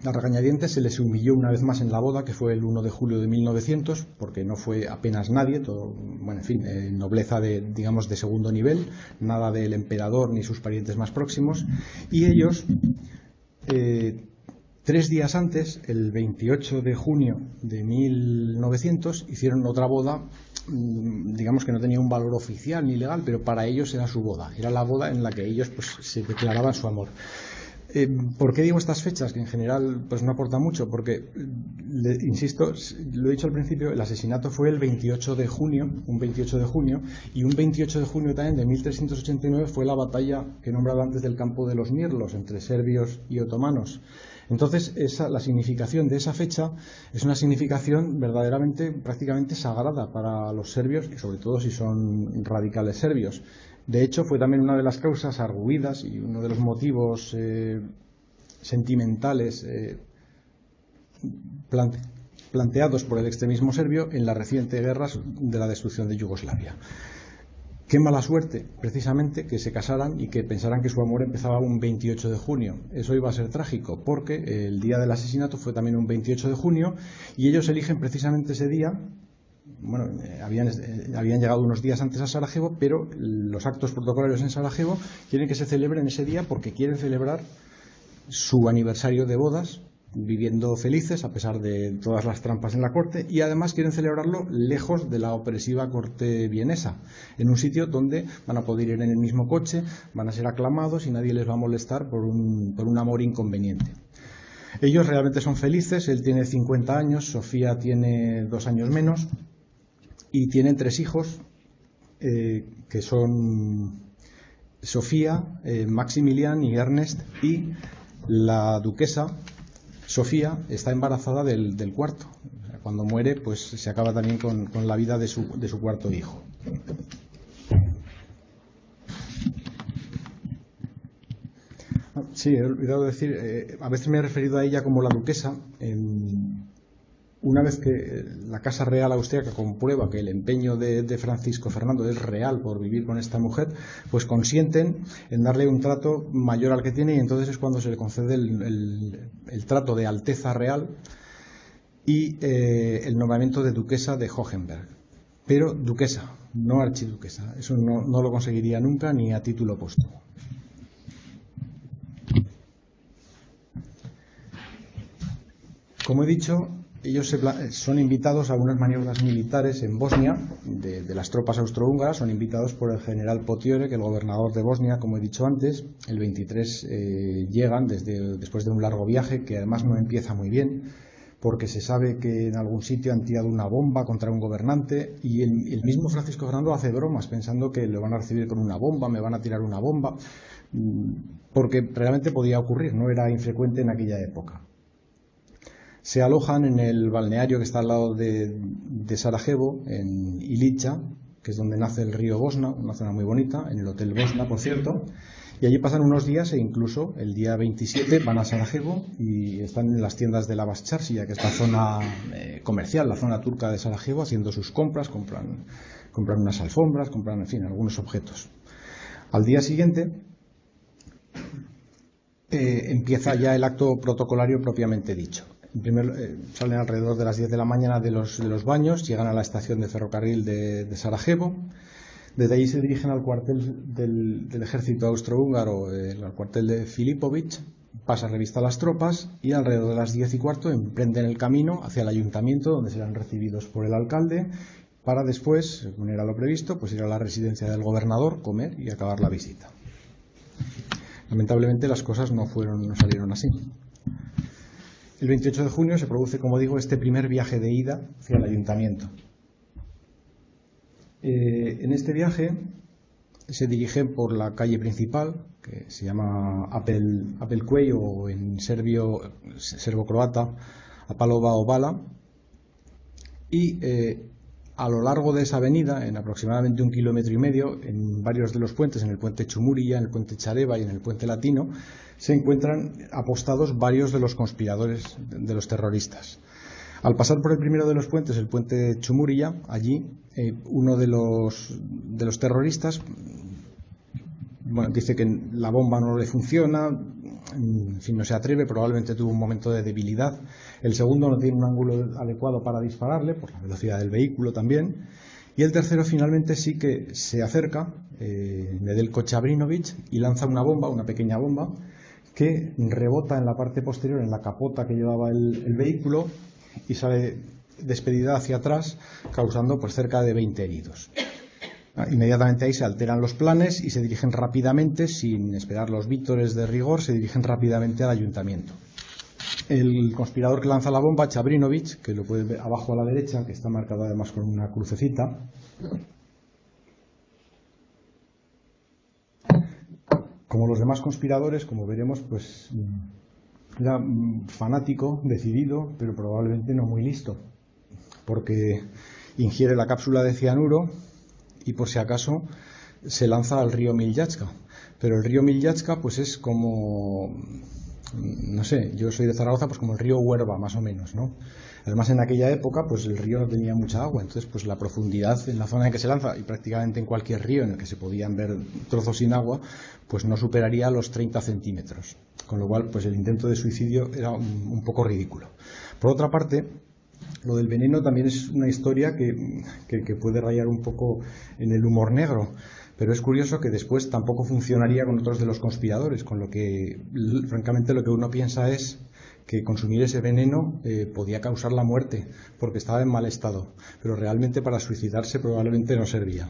A regañadientes se les humilló una vez más en la boda, que fue el 1 de julio de 1900, porque no fue apenas nadie, todo, bueno, en fin, nobleza digamos de segundo nivel, nada del emperador ni sus parientes más próximos, y ellos 3 días antes, el 28 de junio de 1900, hicieron otra boda, digamos que no tenía un valor oficial ni legal, pero para ellos era su boda, era la boda en la que ellos pues, se declaraban su amor. ¿Por qué digo estas fechas? Que en general pues no aporta mucho, porque, insisto, lo he dicho al principio, el asesinato fue el 28 de junio, un 28 de junio, y un 28 de junio también de 1389 fue la batalla que he nombrado antes del campo de los Mirlos, entre serbios y otomanos. Entonces, la significación de esa fecha es una significación verdaderamente, prácticamente sagrada para los serbios, y sobre todo si son radicales serbios. De hecho, fue también una de las causas arguidas y uno de los motivos sentimentales planteados por el extremismo serbio en la reciente guerra de la destrucción de Yugoslavia. Qué mala suerte, precisamente, que se casaran y que pensaran que su amor empezaba un 28 de junio. Eso iba a ser trágico, porque el día del asesinato fue también un 28 de junio y ellos eligen precisamente ese día. Bueno, habían llegado unos días antes a Sarajevo, pero los actos protocolarios en Sarajevo quieren que se celebren ese día porque quieren celebrar su aniversario de bodas, viviendo felices a pesar de todas las trampas en la corte, y además quieren celebrarlo lejos de la opresiva corte vienesa, en un sitio donde van a poder ir en el mismo coche, van a ser aclamados y nadie les va a molestar por un amor inconveniente. Ellos realmente son felices. Él tiene 50 años, Sofía tiene 2 años menos y tienen 3 hijos que son Sofía, Maximilian y Ernest, y la duquesa Sofía está embarazada del cuarto. Cuando muere, pues se acaba también con la vida de su cuarto hijo. Sí, he olvidado decir, a veces me he referido a ella como la duquesa. Una vez que la Casa Real Austríaca comprueba que el empeño de Francisco Fernando es real por vivir con esta mujer, pues consienten en darle un trato mayor al que tiene, y entonces es cuando se le concede el trato de Alteza Real y el nombramiento de duquesa de Hohenberg. Pero duquesa, no archiduquesa. Eso no lo conseguiría nunca, ni a título póstumo. Como he dicho, ellos son invitados a unas maniobras militares en Bosnia de las tropas austrohúngaras. Son invitados por el general Potiore, que el gobernador de Bosnia, como he dicho antes. El 23 llegan después de un largo viaje, que además no empieza muy bien, porque se sabe que en algún sitio han tirado una bomba contra un gobernante, y el mismo Francisco Fernando hace bromas pensando que lo van a recibir con una bomba, me van a tirar una bomba, porque realmente podía ocurrir, no era infrecuente en aquella época. Se alojan en el balneario que está al lado de Sarajevo, en Ilicha, que es donde nace el río Bosna, una zona muy bonita, en el Hotel Bosna, por cierto, y allí pasan unos días, e incluso el día 27 van a Sarajevo y están en las tiendas de la Bascharsija, que es la zona comercial, la zona turca de Sarajevo, haciendo sus compras, compran unas alfombras, compran, en fin, algunos objetos. Al día siguiente empieza ya el acto protocolario propiamente dicho. Salen alrededor de las 10 de la mañana de los baños, llegan a la estación de ferrocarril de Sarajevo. Desde allí se dirigen al cuartel del ejército austrohúngaro, al cuartel de Filipović, pasan revista a las tropas y alrededor de las 10:15 emprenden el camino hacia el ayuntamiento, donde serán recibidos por el alcalde, para después, según era lo previsto, pues ir a la residencia del gobernador, comer y acabar la visita. Lamentablemente las cosas no salieron así. El 28 de junio se produce, como digo, este primer viaje de ida hacia el ayuntamiento. En este viaje se dirigen por la calle principal, que se llama Apelcuey, o en serbo-croata Apalova Ovala, y a lo largo de esa avenida, en aproximadamente 1,5 kilómetros, en varios de los puentes, en el puente Chumurilla, en el puente Chareva y en el puente Latino, se encuentran apostados varios de los conspiradores, de los terroristas. Al pasar por el primero de los puentes, el puente Chumurilla, allí uno de los terroristas dice que la bomba no le funciona, en fin, no se atreve, probablemente tuvo un momento de debilidad. El segundo no tiene un ángulo adecuado para dispararle, por la velocidad del vehículo también. Y el tercero finalmente sí que se acerca, Nedeljko Čabrinović, y lanza una bomba, una pequeña bomba, que rebota en la parte posterior, en la capota que llevaba el vehículo, y sale despedida hacia atrás, causando pues cerca de 20 heridos. Inmediatamente ahí se alteran los planes y se dirigen rápidamente, sin esperar los vítores de rigor, se dirigen rápidamente al ayuntamiento. El conspirador que lanza la bomba, Čabrinović, que lo puede ver abajo a la derecha, que está marcado además con una crucecita, como los demás conspiradores, como veremos, pues era fanático, decidido, pero probablemente no muy listo, porque ingiere la cápsula de cianuro y por si acaso se lanza al río Miljacka. Pero el río Miljacka pues es como, no sé, yo soy de Zaragoza, pues como el río Huerva, más o menos, ¿no? Además, en aquella época, pues el río no tenía mucha agua, entonces pues la profundidad en la zona en que se lanza, y prácticamente en cualquier río en el que se podían ver trozos sin agua, pues no superaría los 30 centímetros. Con lo cual, pues el intento de suicidio era un poco ridículo. Por otra parte, lo del veneno también es una historia que puede rayar un poco en el humor negro. Pero es curioso que después tampoco funcionaría con otros de los conspiradores, con lo que, francamente, lo que uno piensa es que consumir ese veneno podía causar la muerte, porque estaba en mal estado, pero realmente para suicidarse probablemente no servía.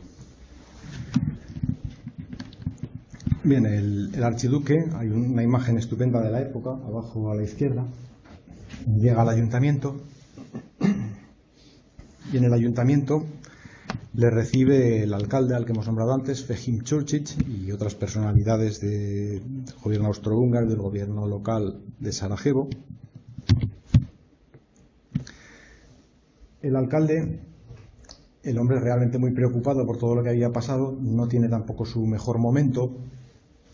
Bien, el archiduque, hay una imagen estupenda de la época, abajo a la izquierda, llega al ayuntamiento, y en el ayuntamiento le recibe el alcalde al que hemos nombrado antes, Fehim Čurčić, y otras personalidades del gobierno austrohúngaro y del gobierno local de Sarajevo. El alcalde, el hombre realmente muy preocupado por todo lo que había pasado, no tiene tampoco su mejor momento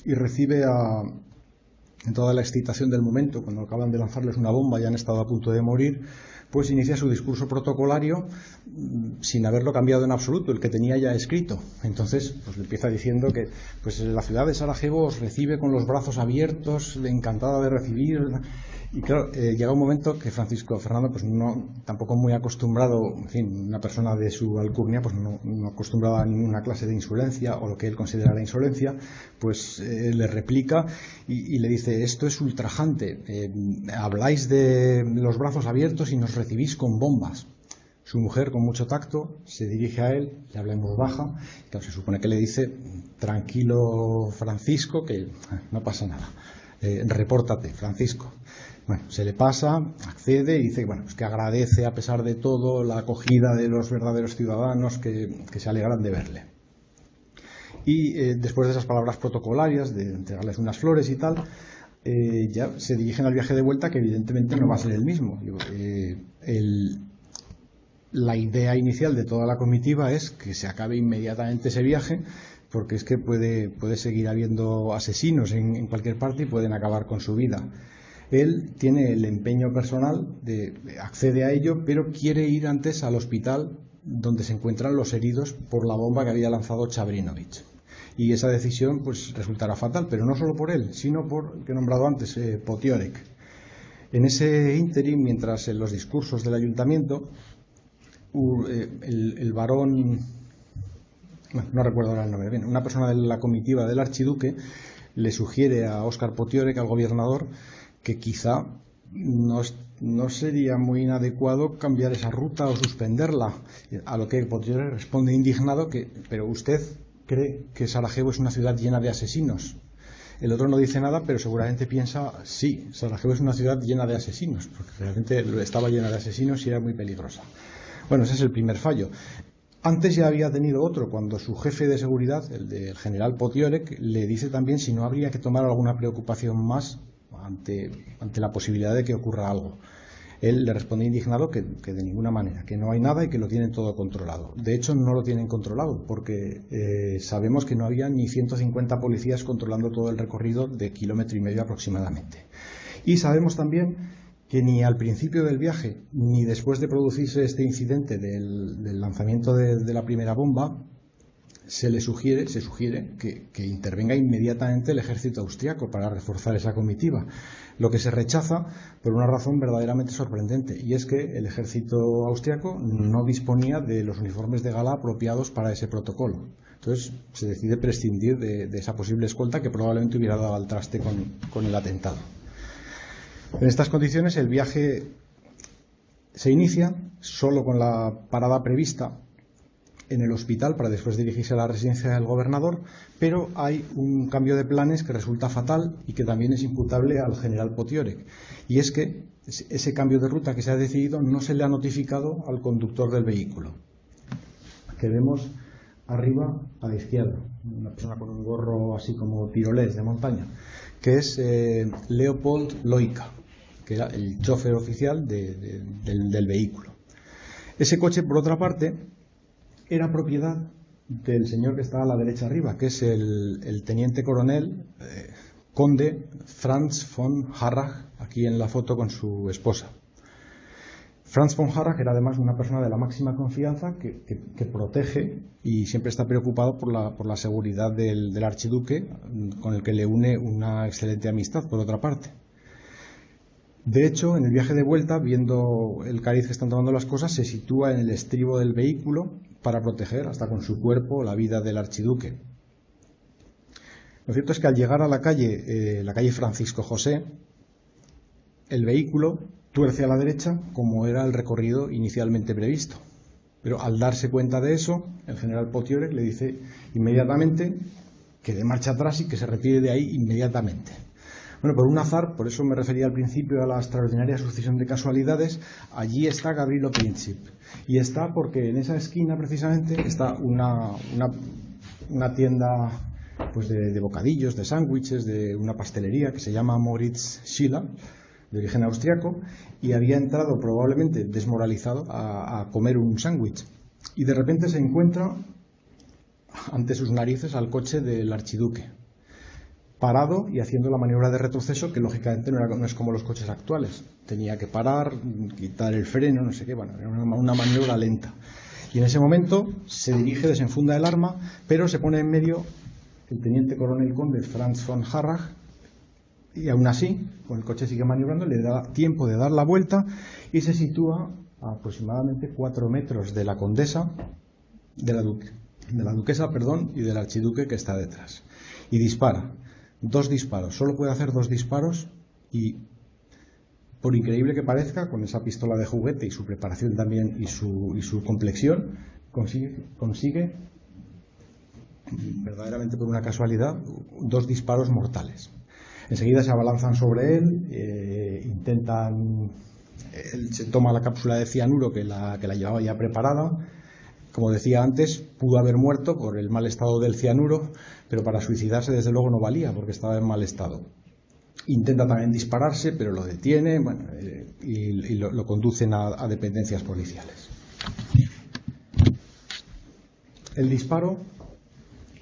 y recibe en toda la excitación del momento, cuando acaban de lanzarles una bomba y han estado a punto de morir, pues inicia su discurso protocolario sin haberlo cambiado en absoluto, el que tenía ya escrito. Entonces, pues le empieza diciendo que pues la ciudad de Sarajevo os recibe con los brazos abiertos, encantada de recibir. Y claro, llega un momento que Francisco Fernando, pues no, tampoco muy acostumbrado, en fin, una persona de su alcurnia, pues no acostumbrada a ninguna clase de insolencia o lo que él considerara insolencia, pues le replica y le dice: esto es ultrajante, habláis de los brazos abiertos y nos recibís con bombas. Su mujer, con mucho tacto, se dirige a él, le habla en voz baja, y claro, se supone que le dice: tranquilo, Francisco, que no pasa nada, repórtate, Francisco. Bueno, se le pasa, accede y dice bueno, pues que agradece a pesar de todo la acogida de los verdaderos ciudadanos que se alegran de verle. Y después de esas palabras protocolarias, de entregarles unas flores y tal, ya se dirigen al viaje de vuelta, que evidentemente no va a ser el mismo. La idea inicial de toda la comitiva es que se acabe inmediatamente ese viaje, porque es que puede seguir habiendo asesinos en cualquier parte y pueden acabar con su vida. Él tiene el empeño personal, accede a ello, pero quiere ir antes al hospital donde se encuentran los heridos por la bomba que había lanzado Chabrinovich. Y esa decisión pues resultará fatal, pero no solo por él, sino por el que he nombrado antes, Potiorek. En ese ínterin, mientras en los discursos del ayuntamiento, el varón, no recuerdo ahora el nombre, bien, una persona de la comitiva del archiduque le sugiere a Óscar Potiorek, al gobernador, que quizá no sería muy inadecuado cambiar esa ruta o suspenderla, a lo que Potiorek responde indignado pero usted cree que Sarajevo es una ciudad llena de asesinos. El otro no dice nada, pero seguramente piensa, sí, Sarajevo es una ciudad llena de asesinos, porque realmente estaba llena de asesinos y era muy peligrosa. Bueno, ese es el primer fallo. Antes ya había tenido otro, cuando su jefe de seguridad, el del general Potiorek, le dice también si no habría que tomar alguna preocupación más ante la posibilidad de que ocurra algo. Él le responde indignado que de ninguna manera, que no hay nada y que lo tienen todo controlado. De hecho, no lo tienen controlado, porque sabemos que no había ni 150 policías controlando todo el recorrido de 1,5 kilómetros aproximadamente. Y sabemos también que ni al principio del viaje, ni después de producirse este incidente del lanzamiento de la primera bomba, se sugiere que intervenga inmediatamente el ejército austriaco para reforzar esa comitiva, lo que se rechaza por una razón verdaderamente sorprendente, y es que el ejército austriaco no disponía de los uniformes de gala apropiados para ese protocolo. Entonces se decide prescindir de esa posible escolta que probablemente hubiera dado al traste con el atentado. En estas condiciones el viaje se inicia solo con la parada prevista en el hospital para después dirigirse a la residencia del gobernador, pero hay un cambio de planes que resulta fatal y que también es imputable al general Potiorek, y es que ese cambio de ruta que se ha decidido no se le ha notificado al conductor del vehículo, que vemos arriba a la izquierda, una persona con un gorro así como tirolés de montaña, que es Leopold Loika, que era el chofer oficial del vehículo. Ese coche, por otra parte, era propiedad del señor que está a la derecha arriba, que es el teniente coronel conde Franz von Harrach, aquí en la foto con su esposa. Franz von Harrach era además una persona de la máxima confianza que protege y siempre está preocupado por la seguridad del archiduque, con el que le une una excelente amistad, por otra parte. De hecho, en el viaje de vuelta, viendo el cariz que están tomando las cosas, se sitúa en el estribo del vehículo para proteger, hasta con su cuerpo, la vida del archiduque. Lo cierto es que al llegar a la calle Francisco José, el vehículo tuerce a la derecha como era el recorrido inicialmente previsto. Pero al darse cuenta de eso, el general Pottiorek le dice inmediatamente que dé marcha atrás y que se retire de ahí inmediatamente. Bueno, por un azar, por eso me refería al principio a la extraordinaria sucesión de casualidades, allí está Gavrilo Princip. Y está porque en esa esquina precisamente está una tienda pues de bocadillos, de sándwiches, de una pastelería que se llama Moritz Schiller, de origen austriaco, y había entrado probablemente desmoralizado a comer un sándwich. Y de repente se encuentra ante sus narices al coche del archiduque, parado y haciendo la maniobra de retroceso, que lógicamente no es como los coches actuales. Tenía que parar, quitar el freno, no sé qué, bueno, era una maniobra lenta. Y en ese momento se dirige, desenfunda el arma, pero se pone en medio el teniente coronel conde Franz von Harrach, y aún así, con el coche sigue maniobrando, le da tiempo de dar la vuelta y se sitúa a aproximadamente 4 metros de la condesa, de la duquesa, y del archiduque que está detrás. Y dispara. 2 disparos. Solo puede hacer 2 disparos y, por increíble que parezca, con esa pistola de juguete y su preparación también y su complexión, consigue verdaderamente por una casualidad 2 disparos mortales. Enseguida se abalanzan sobre él, él se toma la cápsula de cianuro que la llevaba ya preparada. Como decía antes, pudo haber muerto por el mal estado del cianuro, pero para suicidarse desde luego no valía porque estaba en mal estado. Intenta también dispararse, pero lo detiene, y lo conducen a dependencias policiales. El disparo,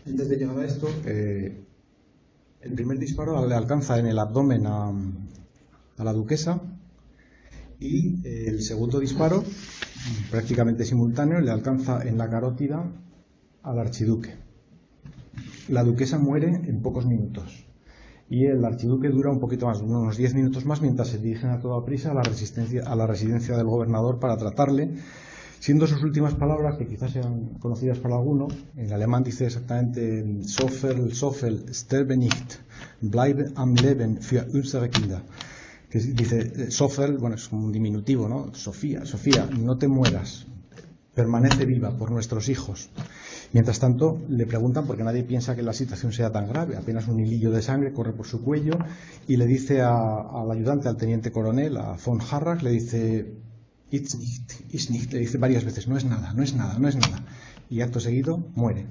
antes de llegar a esto, el primer disparo le alcanza en el abdomen a la duquesa, y el segundo disparo, prácticamente simultáneo, le alcanza en la carótida al archiduque. La duquesa muere en pocos minutos y el archiduque dura un poquito más, unos 10 minutos más, mientras se dirigen a toda prisa a la residencia del gobernador para tratarle, siendo sus últimas palabras, que quizás sean conocidas para alguno. En alemán dice exactamente Soffel, sterbe nicht, bleibe am Leben für unsere Kinder. Que dice Soffel, bueno, es un diminutivo, ¿no? Sofía, no te mueras, permanece viva por nuestros hijos. Mientras tanto, le preguntan, porque nadie piensa que la situación sea tan grave, apenas un hilillo de sangre corre por su cuello, y le dice al ayudante, al teniente coronel, a von Harrach, le dice It's nicht, le dice varias veces, no es nada. Y acto seguido muere,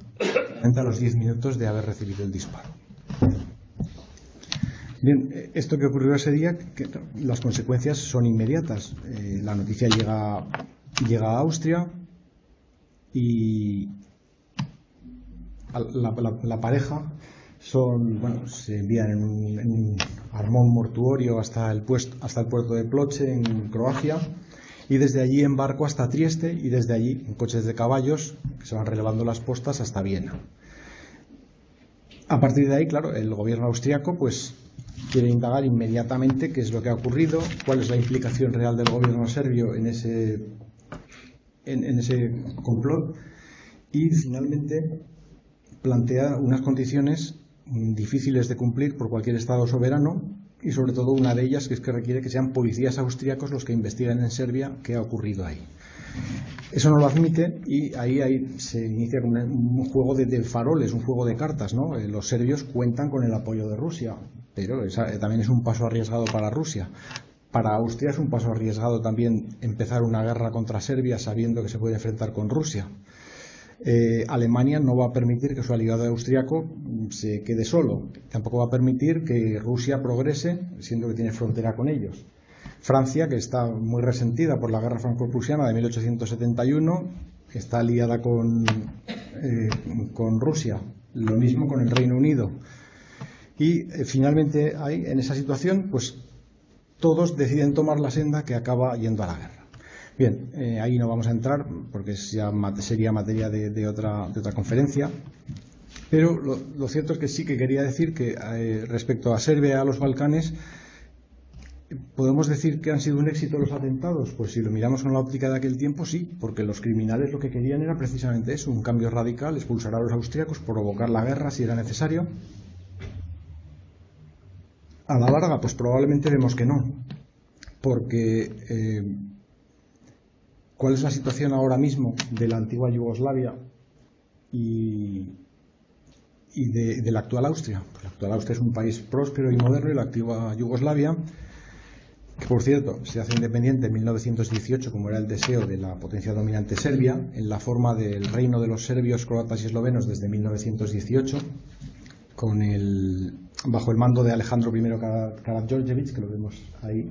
a los 10 minutos de haber recibido el disparo. Bien, esto que ocurrió ese día, las consecuencias son inmediatas. La noticia llega a Austria y la pareja se envían en un armón mortuorio hasta el puerto de Ploče, en Croacia, y desde allí en barco hasta Trieste, y desde allí en coches de caballos que se van relevando las postas hasta Viena. A partir de ahí, claro, el gobierno austriaco quiere indagar inmediatamente qué es lo que ha ocurrido, cuál es la implicación real del gobierno serbio en ese complot, y finalmente plantea unas condiciones difíciles de cumplir por cualquier Estado soberano, y sobre todo una de ellas, que es que requiere que sean policías austriacos los que investiguen en Serbia qué ha ocurrido ahí. Eso no lo admite, y ahí se inicia un juego de faroles, un juego de cartas, ¿no? Los serbios cuentan con el apoyo de Rusia, pero también es un paso arriesgado para Rusia. Para Austria es un paso arriesgado también empezar una guerra contra Serbia sabiendo que se puede enfrentar con Rusia. Alemania no va a permitir que su aliado austriaco se quede solo, tampoco va a permitir que Rusia progrese, siendo que tiene frontera con ellos. Francia, que está muy resentida por la guerra franco-prusiana de 1871, está aliada con con Rusia, lo mismo con el Reino Unido. Y finalmente hay, en esa situación, pues todos deciden tomar la senda que acaba yendo a la guerra. Bien, ahí no vamos a entrar porque sería materia de otra conferencia, pero lo cierto es que sí que quería decir que respecto a Serbia y a los Balcanes, ¿podemos decir que han sido un éxito los atentados? Pues si lo miramos con la óptica de aquel tiempo, sí, porque los criminales lo que querían era precisamente eso, un cambio radical, expulsar a los austríacos, provocar la guerra si era necesario. A la larga, pues probablemente vemos que no, porque ¿cuál es la situación ahora mismo de la antigua Yugoslavia y de la actual Austria? Pues la actual Austria es un país próspero y moderno, y la antigua Yugoslavia, que por cierto se hace independiente en 1918, como era el deseo de la potencia dominante Serbia, en la forma del reino de los serbios, croatas y eslovenos desde 1918, bajo el mando de Alejandro I Karađorđević, que lo vemos ahí.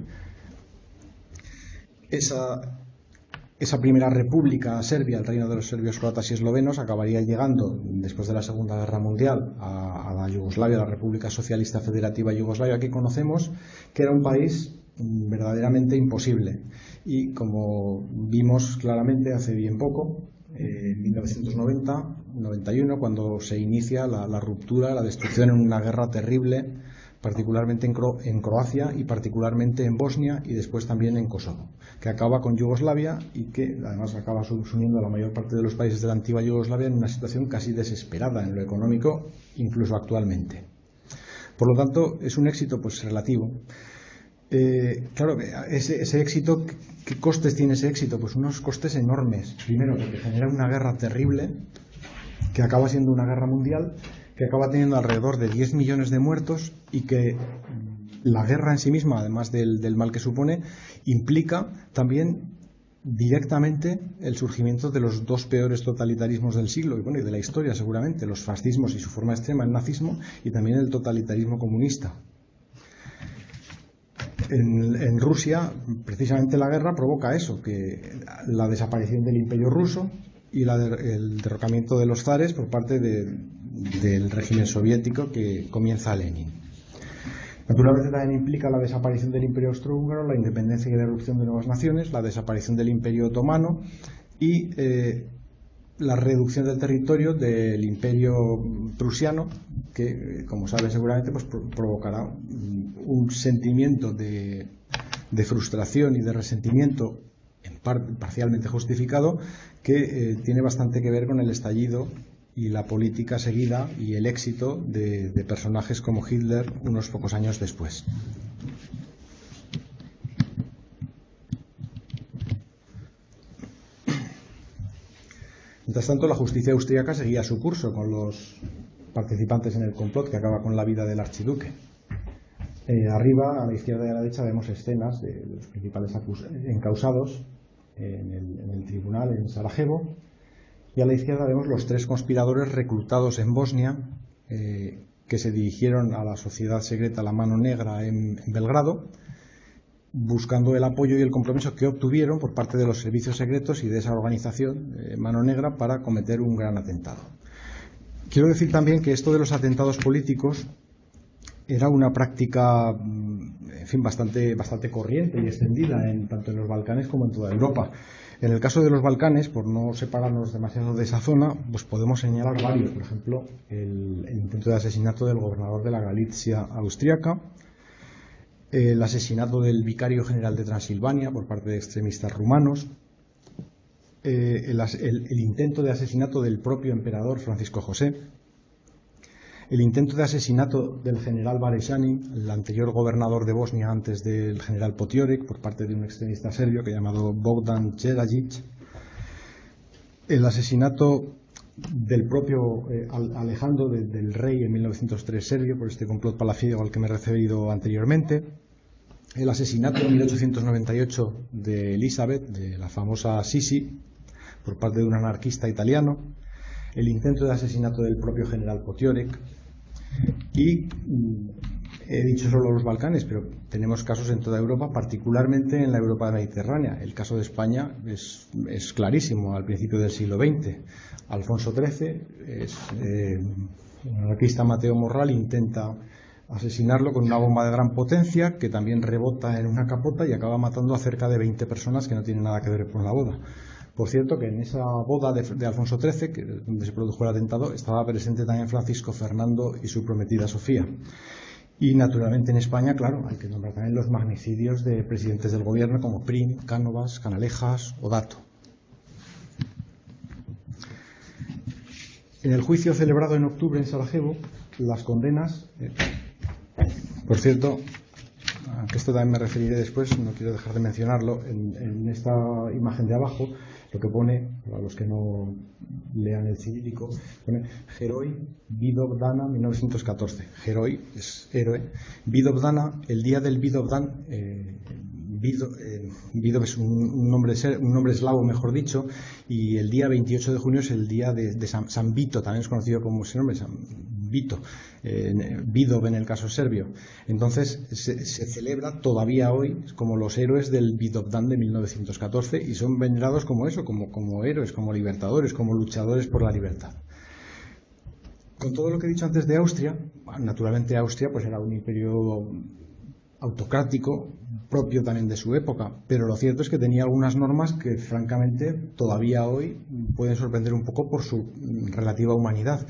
Esa primera república serbia, el reino de los serbios, croatas y eslovenos, acabaría llegando después de la Segunda Guerra Mundial a la Yugoslavia, la República Socialista Federativa Yugoslavia que conocemos, que era un país verdaderamente imposible. Y como vimos claramente hace bien poco, en 1990-91, cuando se inicia la ruptura, la destrucción en una guerra terrible, particularmente en Croacia y particularmente en Bosnia y después también en Kosovo, que acaba con Yugoslavia y que además acaba subsumiendo a la mayor parte de los países de la antigua Yugoslavia en una situación casi desesperada en lo económico, incluso actualmente. Por lo tanto, es un éxito pues relativo. Claro, ese éxito, ¿qué costes tiene ese éxito? Pues unos costes enormes. Primero, porque genera una guerra terrible, que acaba siendo una guerra mundial, que acaba teniendo alrededor de 10 millones de muertos, y que la guerra en sí misma, además del mal que supone, implica también directamente el surgimiento de los dos peores totalitarismos del siglo y de la historia seguramente, los fascismos y su forma extrema, el nazismo, y también el totalitarismo comunista. En Rusia, precisamente la guerra provoca eso, que la desaparición del Imperio ruso y el derrocamiento de los zares por parte del régimen soviético que comienza Lenin. Naturalmente también implica la desaparición del Imperio Austrohúngaro, la independencia y la erupción de nuevas naciones, la desaparición del Imperio Otomano y la reducción del territorio del Imperio Prusiano, que, como saben seguramente, pues provocará un sentimiento de frustración y de resentimiento, parcialmente justificado, que tiene bastante que ver con el estallido y la política seguida y el éxito de personajes como Hitler unos pocos años después. Mientras tanto, la justicia austríaca seguía su curso con los participantes en el complot que acaba con la vida del archiduque. Arriba, a la izquierda y a la derecha, vemos escenas de los principales encausados en el tribunal en Sarajevo, y a la izquierda vemos los tres conspiradores reclutados en Bosnia, que se dirigieron a la sociedad secreta La Mano Negra en Belgrado, buscando el apoyo y el compromiso que obtuvieron por parte de los servicios secretos y de esa organización Mano Negra para cometer un gran atentado. Quiero decir también que esto de los atentados políticos era una práctica, en fin, bastante corriente y extendida tanto en los Balcanes como en toda Europa. En el caso de los Balcanes, por no separarnos demasiado de esa zona, pues podemos señalar varios. Por ejemplo, el intento de asesinato del gobernador de la Galitzia austríaca, el asesinato del vicario general de Transilvania por parte de extremistas rumanos, el intento de asesinato del propio emperador Francisco José, el intento de asesinato del general Barešani, el anterior gobernador de Bosnia antes del general Potiorek, por parte de un extremista serbio llamado Bogdan Đelajić, el asesinato del propio Alejandro, del rey en 1903 serbio, por este complot palaciego al que me he referido anteriormente, el asesinato en 1898 de Elizabeth, de la famosa Sisi, por parte de un anarquista italiano, el intento de asesinato del propio general Potiorek y He dicho solo los Balcanes, pero tenemos casos en toda Europa, particularmente en la Europa mediterránea. El caso de España es clarísimo, al principio del siglo XX. Alfonso XIII, el monarquista Mateo Morral, intenta asesinarlo con una bomba de gran potencia que también rebota en una capota y acaba matando a cerca de 20 personas que no tienen nada que ver con la boda. Por cierto, que en esa boda de Alfonso XIII, donde se produjo el atentado, estaba presente también Francisco Fernando y su prometida Sofía. Y naturalmente en España, claro, hay que nombrar también los magnicidios de presidentes del gobierno como Prim, Cánovas, Canalejas o Dato. En el juicio celebrado en octubre en Sarajevo, las condenas, por cierto, aunque esto también me referiré después, no quiero dejar de mencionarlo, en esta imagen de abajo, lo que pone, para los que no lean el cirílico, pone Heroi Vidovdana 1914. Heroi es héroe. Vidovdana, el día del Vidovdan, Vidov es un nombre eslavo, mejor dicho, y el día 28 de junio es el día de San Vito, también es conocido como ese nombre, San Vito, Vidov en el caso serbio. Entonces se celebra todavía hoy como los héroes del Vidovdan de 1914 y son venerados como eso, como héroes, como libertadores, como luchadores por la libertad. Con todo lo que he dicho antes de Austria, naturalmente Austria pues era un imperio autocrático, propio también de su época, pero lo cierto es que tenía algunas normas que francamente todavía hoy pueden sorprender un poco por su relativa humanidad.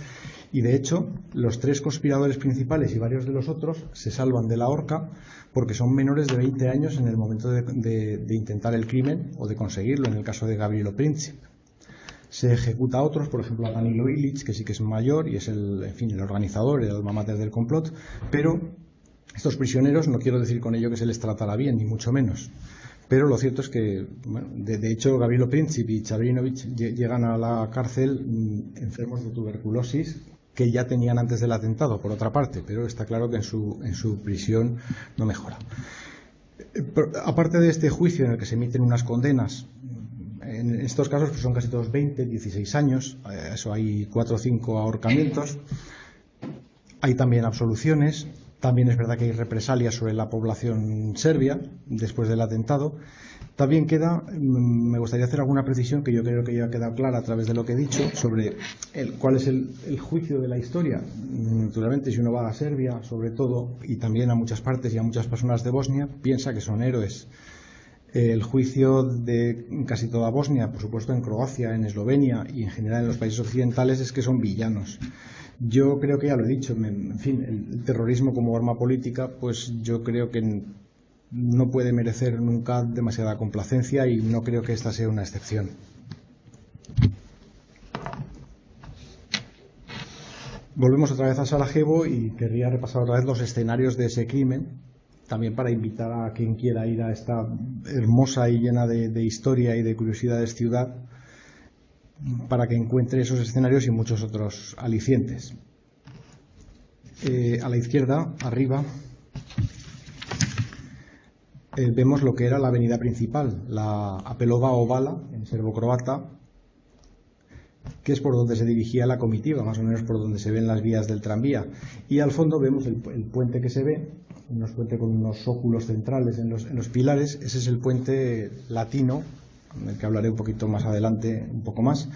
Y de hecho, los 3 conspiradores principales y varios de los otros se salvan de la horca porque son menores de 20 años en el momento de intentar el crimen o de conseguirlo, en el caso de Gavrilo Princip. Se ejecuta a otros, por ejemplo a Danilo Ilic, que sí que es mayor y es el organizador, el alma mater del complot, pero estos prisioneros, no quiero decir con ello que se les tratará bien, ni mucho menos. Pero lo cierto es que, bueno, de hecho, Gavrilo Princip y Chabrinovich llegan a la cárcel enfermos de tuberculosis que ya tenían antes del atentado, por otra parte, pero está claro que en su prisión no mejora. Aparte de este juicio en el que se emiten unas condenas, en estos casos pues son casi todos 20, 16 años, eso hay 4 o 5 ahorcamientos, hay también absoluciones. También es verdad que hay represalias sobre la población serbia después del atentado. También me gustaría hacer alguna precisión que yo creo que ya ha quedado clara a través de lo que he dicho sobre cuál es el juicio de la historia. Naturalmente, si uno va a Serbia, sobre todo, y también a muchas partes y a muchas personas de Bosnia, piensa que son héroes. El juicio de casi toda Bosnia, por supuesto en Croacia, en Eslovenia y en general en los países occidentales, es que son villanos. Yo creo que ya lo he dicho, en fin, el terrorismo como arma política, pues yo creo que no puede merecer nunca demasiada complacencia y no creo que esta sea una excepción. Volvemos otra vez a Sarajevo y querría repasar otra vez los escenarios de ese crimen, también para invitar a quien quiera ir a esta hermosa y llena de historia y de curiosidades ciudad, para que encuentre esos escenarios y muchos otros alicientes. A la izquierda, arriba, vemos lo que era la avenida principal, la Apelova Ovala, en serbo-croata, que es por donde se dirigía la comitiva, más o menos por donde se ven las vías del tranvía. Y al fondo vemos el puente que se ve, un puente con unos óculos centrales en los pilares. Ese es el puente latino, del que hablaré un poquito más adelante, un poco más,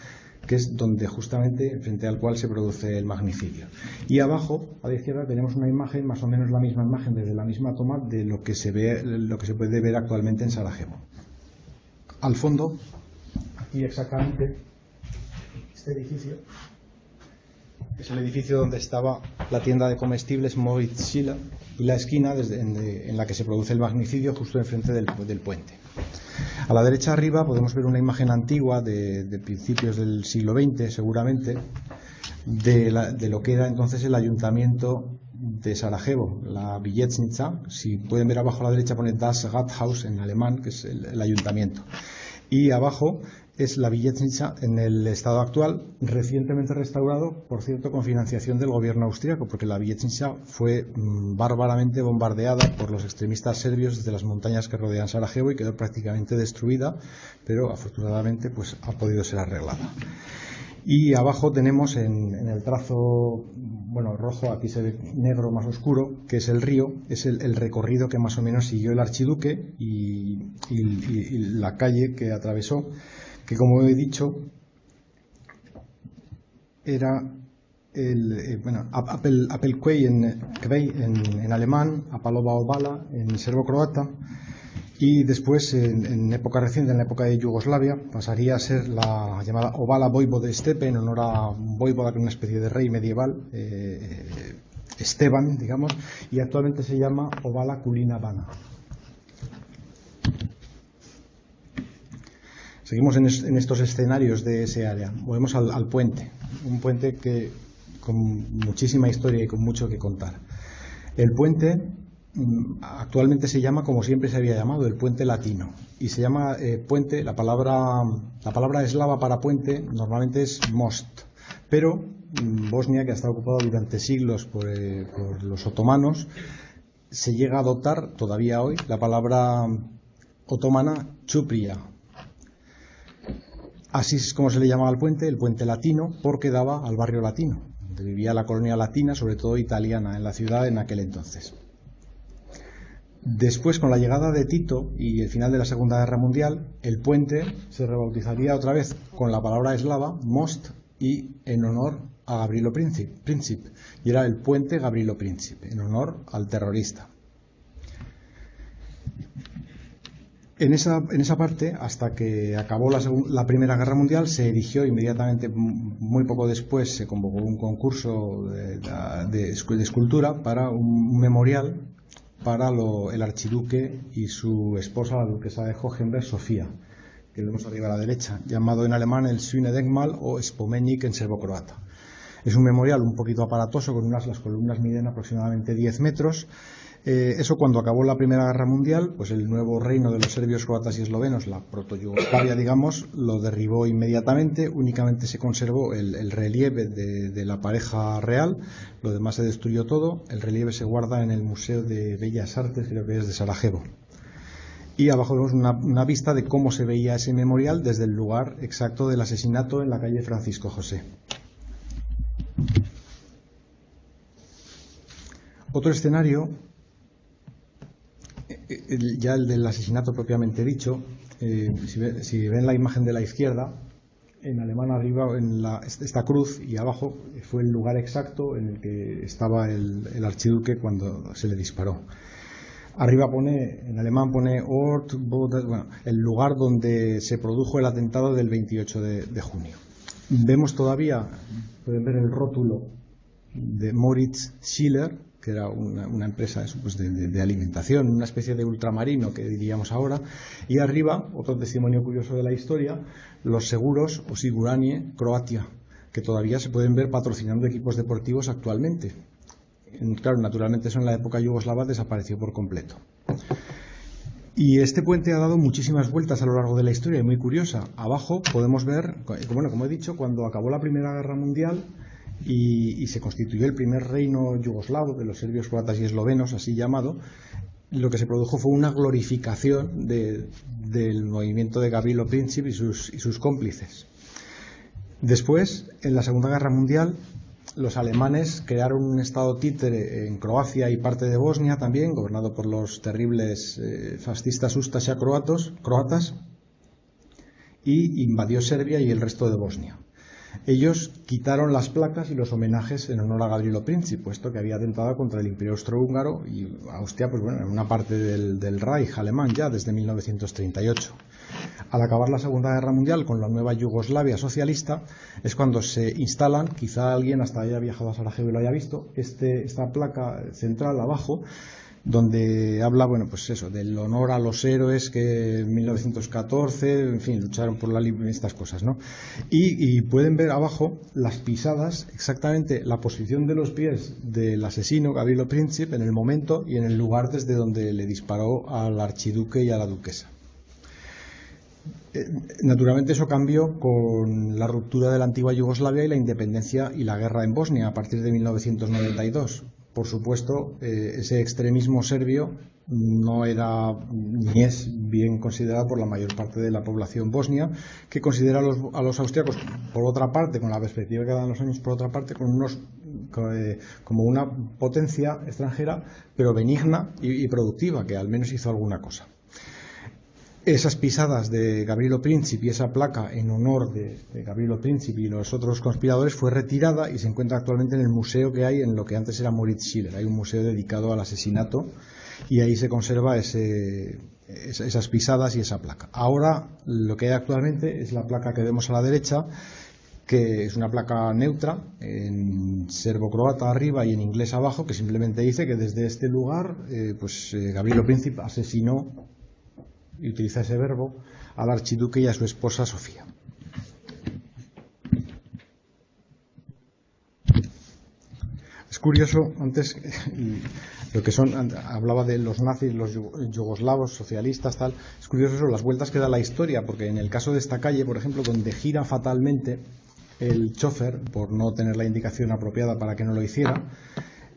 que es donde justamente frente al cual se produce el magnicidio. Y abajo, a la izquierda, tenemos una imagen, más o menos la misma imagen desde la misma toma de lo que se puede ver actualmente en Sarajevo. Al fondo, aquí exactamente, este edificio es el edificio donde estaba la tienda de comestibles Moritz Schiller y la esquina en la que se produce el magnicidio, justo enfrente del puente. A la derecha arriba podemos ver una imagen antigua de principios del siglo XX, seguramente, de lo que era entonces el ayuntamiento de Sarajevo, la Vijećnica. Si pueden ver abajo a la derecha pone Das Rathaus en alemán, que es el ayuntamiento. Y abajo es la Vijećnica en el estado actual, recientemente restaurado, por cierto, con financiación del gobierno austríaco, porque la Vijećnica fue bárbaramente bombardeada por los extremistas serbios desde las montañas que rodean Sarajevo y quedó prácticamente destruida, pero afortunadamente ha podido ser arreglada. Y abajo tenemos en el trazo bueno, rojo, aquí se ve negro más oscuro, que es el río, es el recorrido que más o menos siguió el archiduque y la calle que atravesó, que como he dicho, era Apelquei en alemán, Apalova Obala en serbo-croata, y después, en época reciente, en la época de Yugoslavia, pasaría a ser la llamada Obala Vojvode Stepe, en honor a un voivoda, que es una especie de rey medieval, Esteban, digamos, y actualmente se llama Obala Kulina Bana. Seguimos en estos escenarios de ese área. Volvemos al puente, un puente que con muchísima historia y con mucho que contar. El puente actualmente se llama, como siempre se había llamado, el puente latino, y se llama puente. La palabra eslava para puente normalmente es most, pero Bosnia, que ha estado ocupada durante siglos por los otomanos, se llega a adoptar todavía hoy la palabra otomana chupria. Así es como se le llamaba al puente, el puente latino, porque daba al barrio latino, donde vivía la colonia latina, sobre todo italiana, en la ciudad en aquel entonces. Después, con la llegada de Tito y el final de la Segunda Guerra Mundial, el puente se rebautizaría otra vez con la palabra eslava, most, y en honor a Gavrilo Princip, y era el puente Gavrilo Princip, en honor al terrorista. En esa parte, hasta que acabó la Primera Guerra Mundial, se erigió inmediatamente, muy poco después, se convocó un concurso de escultura para un memorial para el archiduque y su esposa, la duquesa de Hohenberg, Sofía, que lo vemos arriba a la derecha, llamado en alemán el Sühnedenkmal o Spomenik en serbo-croata. Es un memorial un poquito aparatoso, las columnas miden aproximadamente 10 metros. Eso, cuando acabó la Primera Guerra Mundial, pues el nuevo reino de los serbios, croatas y eslovenos, la proto-Yugoslavia, digamos, lo derribó inmediatamente. Únicamente se conservó el relieve de la pareja real, lo demás se destruyó todo. El relieve se guarda en el Museo de Bellas Artes, creo que es de Sarajevo. Y abajo vemos una vista de cómo se veía ese memorial desde el lugar exacto del asesinato en la calle Francisco José. Otro escenario, ya el del asesinato propiamente dicho, si ven la imagen de la izquierda, en alemán arriba esta cruz, y abajo fue el lugar exacto en el que estaba el archiduque cuando se le disparó. Arriba en alemán pone Ort, el lugar donde se produjo el atentado del 28 de junio. Vemos todavía, pueden ver el rótulo de Moritz Schiller, que era una empresa de alimentación, una especie de ultramarino que diríamos ahora, y arriba, otro testimonio curioso de la historia, los seguros Osiguranje Croatia, que todavía se pueden ver patrocinando equipos deportivos actualmente. Claro, naturalmente eso en la época yugoslava desapareció por completo. Y este puente ha dado muchísimas vueltas a lo largo de la historia, y muy curiosa. Abajo podemos ver, bueno, como he dicho, cuando acabó la Primera Guerra Mundial y se constituyó el primer reino yugoslavo de los serbios, croatas y eslovenos, así llamado, lo que se produjo fue una glorificación del movimiento de Gavrilo Princip y sus cómplices. Después, en la Segunda Guerra Mundial, los alemanes crearon un estado títere en Croacia y parte de Bosnia también, gobernado por los terribles fascistas Ustaša croatas, y invadió Serbia y el resto de Bosnia. Ellos quitaron las placas y los homenajes en honor a Gavrilo Princip, puesto que había atentado contra el Imperio Austrohúngaro y Austria, pues bueno, en una parte del Reich alemán ya desde 1938. Al acabar la Segunda Guerra Mundial, con la nueva Yugoslavia socialista, es cuando se instalan, quizá alguien hasta haya viajado a Sarajevo y lo haya visto, esta placa central abajo, donde habla, bueno, pues eso, del honor a los héroes que en 1914, en fin, lucharon por la libertad, estas cosas, ¿no? Y pueden ver abajo las pisadas, exactamente la posición de los pies del asesino Gavrilo Princip en el momento y en el lugar desde donde le disparó al archiduque y a la duquesa. Naturalmente eso cambió con la ruptura de la antigua Yugoslavia y la independencia y la guerra en Bosnia a partir de 1992. Por supuesto, ese extremismo serbio no era ni es bien considerado por la mayor parte de la población bosnia, que considera a los austriacos, por otra parte, con la perspectiva que dan los años, por otra parte, con unos como una potencia extranjera, pero benigna y productiva, que al menos hizo alguna cosa. Esas pisadas de Gavrilo Princip y esa placa en honor de Gavrilo Princip y los otros conspiradores fue retirada y se encuentra actualmente en el museo que hay en lo que antes era Moritz Schiller. Hay un museo dedicado al asesinato y ahí se conserva esas pisadas y esa placa. Ahora lo que hay actualmente es la placa que vemos a la derecha, que es una placa neutra en serbo-croata arriba y en inglés abajo, que simplemente dice que desde este lugar Gavrilo Princip asesinó, y utiliza ese verbo, al archiduque y a su esposa Sofía. Es curioso, antes lo que hablaba de los nazis, los yugoslavos, socialistas, tal. Es curioso eso, las vueltas que da la historia, porque en el caso de esta calle, por ejemplo, donde gira fatalmente el chofer por no tener la indicación apropiada para que no lo hiciera,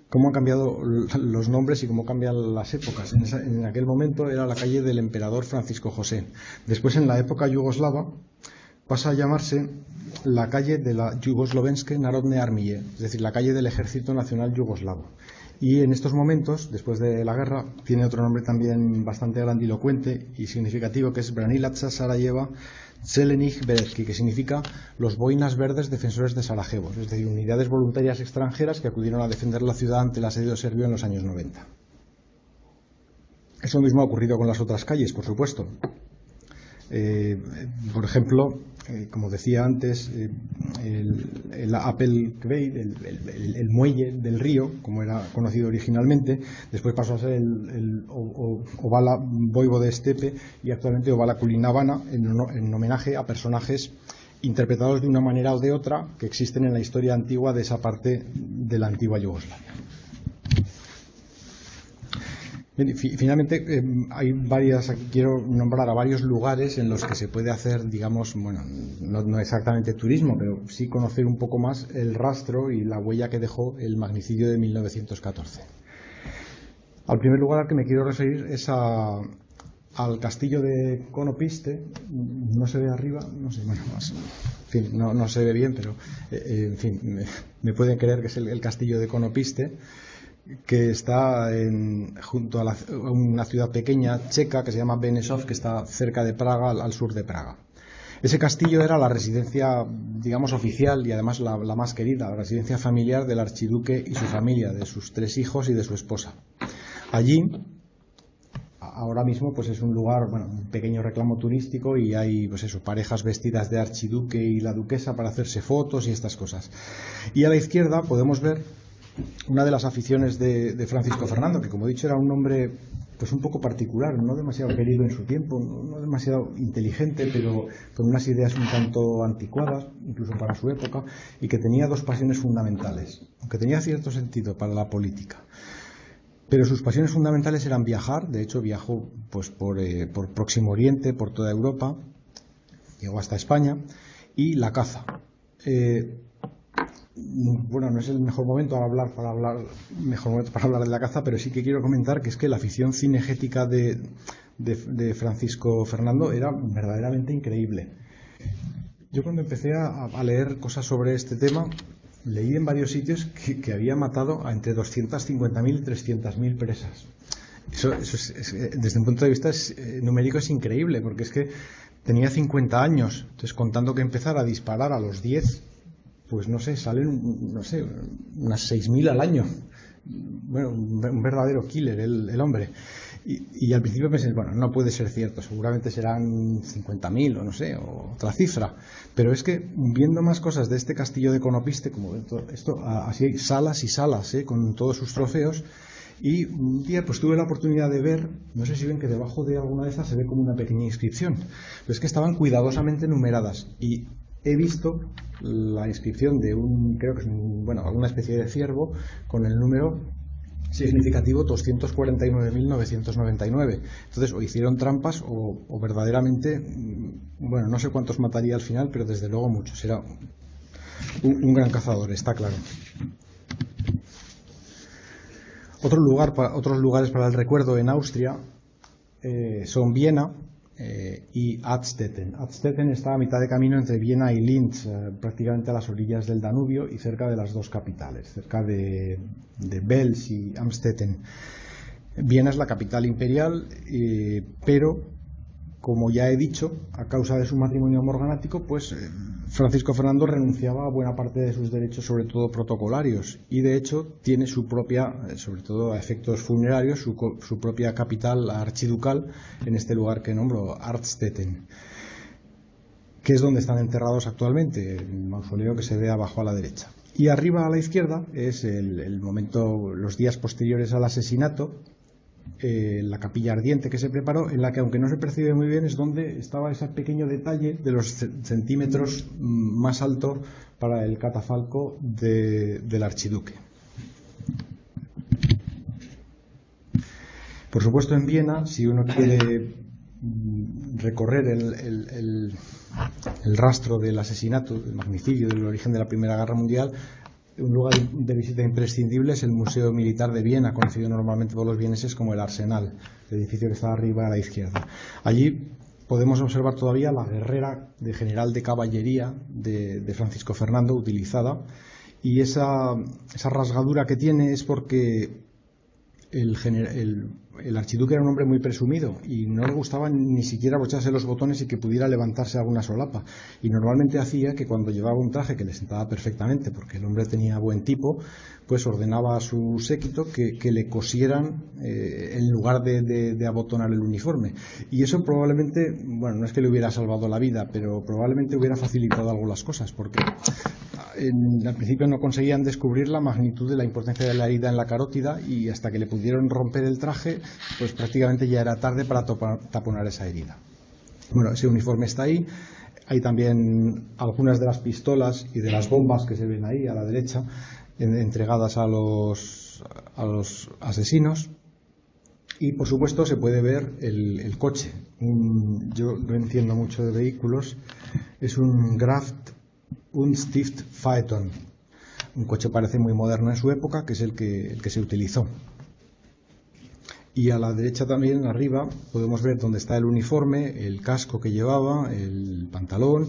cómo han cambiado los nombres y cómo cambian las épocas. En aquel momento era la calle del emperador Francisco José. Después, en la época yugoslava, pasa a llamarse la calle de la Jugoslovenske Narodne Armije, es decir, la calle del Ejército Nacional Yugoslavo. Y en estos momentos, después de la guerra, tiene otro nombre también bastante grandilocuente y significativo, que es Branilaca Sarajeva Zelenih Beretki, que significa los boinas verdes defensores de Sarajevo, es decir, unidades voluntarias extranjeras que acudieron a defender la ciudad ante el asedio serbio en los años 90. Eso mismo ha ocurrido con las otras calles, por supuesto. Por ejemplo, como decía antes, el Apelkveid, el muelle del río, como era conocido originalmente, después pasó a ser el Ovala Voivode Stepe y actualmente Ovala Kulinavana, en homenaje a personajes interpretados de una manera o de otra que existen en la historia antigua de esa parte de la antigua Yugoslavia. Finalmente, quiero nombrar a varios lugares en los que se puede hacer, digamos, bueno, no exactamente turismo, pero sí conocer un poco más el rastro y la huella que dejó el magnicidio de 1914. Al primer lugar al que me quiero referir es al castillo de Konopiste. No se ve arriba, no sé, bueno, en fin, no se ve bien, pero en fin, me pueden creer que es el castillo de Konopiste, que está junto a una ciudad pequeña checa que se llama Benešov, que está cerca de Praga, al sur de Praga. Ese castillo era la residencia, digamos, oficial y además la más querida, la residencia familiar del archiduque y su familia, de sus 3 hijos y de su esposa. Allí, ahora mismo, pues es un lugar, bueno, un pequeño reclamo turístico y hay, pues eso, parejas vestidas de archiduque y la duquesa para hacerse fotos y estas cosas. Y a la izquierda podemos ver una de las aficiones de Francisco Fernando, que, como he dicho, era un hombre pues un poco particular, no demasiado querido en su tiempo, no demasiado inteligente, pero con unas ideas un tanto anticuadas, incluso para su época, y que tenía 2 pasiones fundamentales, aunque tenía cierto sentido para la política. Pero sus pasiones fundamentales eran viajar. De hecho, viajó pues por Próximo Oriente, por toda Europa, llegó hasta España, y la caza. Bueno, no es el mejor momento para hablar de la caza, pero sí que quiero comentar que es que la afición cinegética de Francisco Fernando era verdaderamente increíble. Yo, cuando empecé a leer cosas sobre este tema, leí en varios sitios que había matado a entre 250.000 y 300.000 presas. Eso desde un punto de vista numérico es increíble, porque es que tenía 50 años, entonces, contando que empezara a disparar a los 10, pues no sé, salen, unas 6.000 al año. Bueno, un verdadero killer el hombre. Y al principio pensé, bueno, no puede ser cierto, seguramente serán 50.000 o no sé, o otra cifra. Pero es que, viendo más cosas de este castillo de Konopiste, como esto, así hay salas y salas, con todos sus trofeos. Y un día pues tuve la oportunidad de ver, no sé si ven que debajo de alguna de estas se ve como una pequeña inscripción, pero es que estaban cuidadosamente numeradas, y he visto la inscripción de creo que es alguna especie de ciervo con el número significativo 249.999. Entonces, o hicieron trampas o verdaderamente, bueno, no sé cuántos mataría al final, pero desde luego muchos. Era un gran cazador, está claro. Otros lugares para el recuerdo en Austria son Viena, y Adstetten. Adstetten está a mitad de camino entre Viena y Linz, prácticamente a las orillas del Danubio y cerca de las dos capitales, cerca de Wels y Amstetten. Viena es la capital imperial, pero, como ya he dicho, a causa de su matrimonio morganático, pues Francisco Fernando renunciaba a buena parte de sus derechos, sobre todo protocolarios, y de hecho tiene su propia, sobre todo a efectos funerarios, su propia capital archiducal en este lugar que nombro, Adstetten, que es donde están enterrados actualmente, el mausoleo que se ve abajo a la derecha. Y arriba a la izquierda es el momento, los días posteriores al asesinato, la capilla ardiente que se preparó, en la que, aunque no se percibe muy bien, es donde estaba ese pequeño detalle de los centímetros más alto para el catafalco del archiduque. Por supuesto, en Viena, si uno quiere recorrer el rastro del asesinato, del magnicidio, del origen de la Primera Guerra Mundial, un lugar de visita imprescindible es el Museo Militar de Viena, conocido normalmente por los vieneses como el Arsenal, el edificio que está arriba a la izquierda. Allí podemos observar todavía la guerrera de general de caballería de Francisco Fernando utilizada, y esa rasgadura que tiene es porque el archiduque era un hombre muy presumido y no le gustaba ni siquiera abrocharse los botones y que pudiera levantarse alguna solapa, y normalmente hacía que cuando llevaba un traje que le sentaba perfectamente, porque el hombre tenía buen tipo, pues ordenaba a su séquito que le cosieran en lugar de abotonar el uniforme, y eso probablemente, bueno, no es que le hubiera salvado la vida, pero probablemente hubiera facilitado algo las cosas, porque al principio no conseguían descubrir la magnitud de la importancia de la herida en la carótida, y hasta que le pudieron romper el traje, pues prácticamente ya era tarde para taponar esa herida. Bueno, ese uniforme está ahí. Hay también algunas de las pistolas y de las bombas que se ven ahí a la derecha, entregadas a los asesinos. Y por supuesto se puede ver el coche. Yo no entiendo mucho de vehículos. Es un Graf und Stift Phaeton. Un coche parece muy moderno en su época, que es el que se utilizó. Y a la derecha también, arriba, podemos ver dónde está el uniforme, el casco que llevaba, el pantalón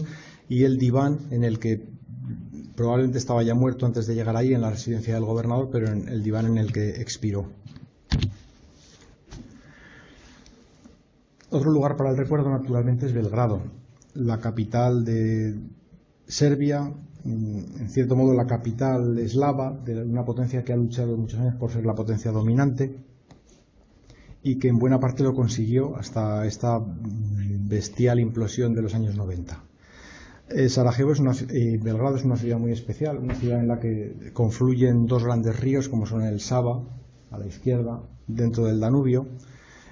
y el diván en el que probablemente estaba ya muerto antes de llegar ahí, en la residencia del gobernador, pero en el diván en el que expiró. Otro lugar para el recuerdo, naturalmente, es Belgrado, la capital de Serbia, en cierto modo la capital eslava de una potencia que ha luchado muchos años por ser la potencia dominante, y que en buena parte lo consiguió hasta esta bestial implosión de los años 90. Belgrado es una ciudad muy especial, una ciudad en la que confluyen dos grandes ríos, como son el Sava, a la izquierda, dentro del Danubio.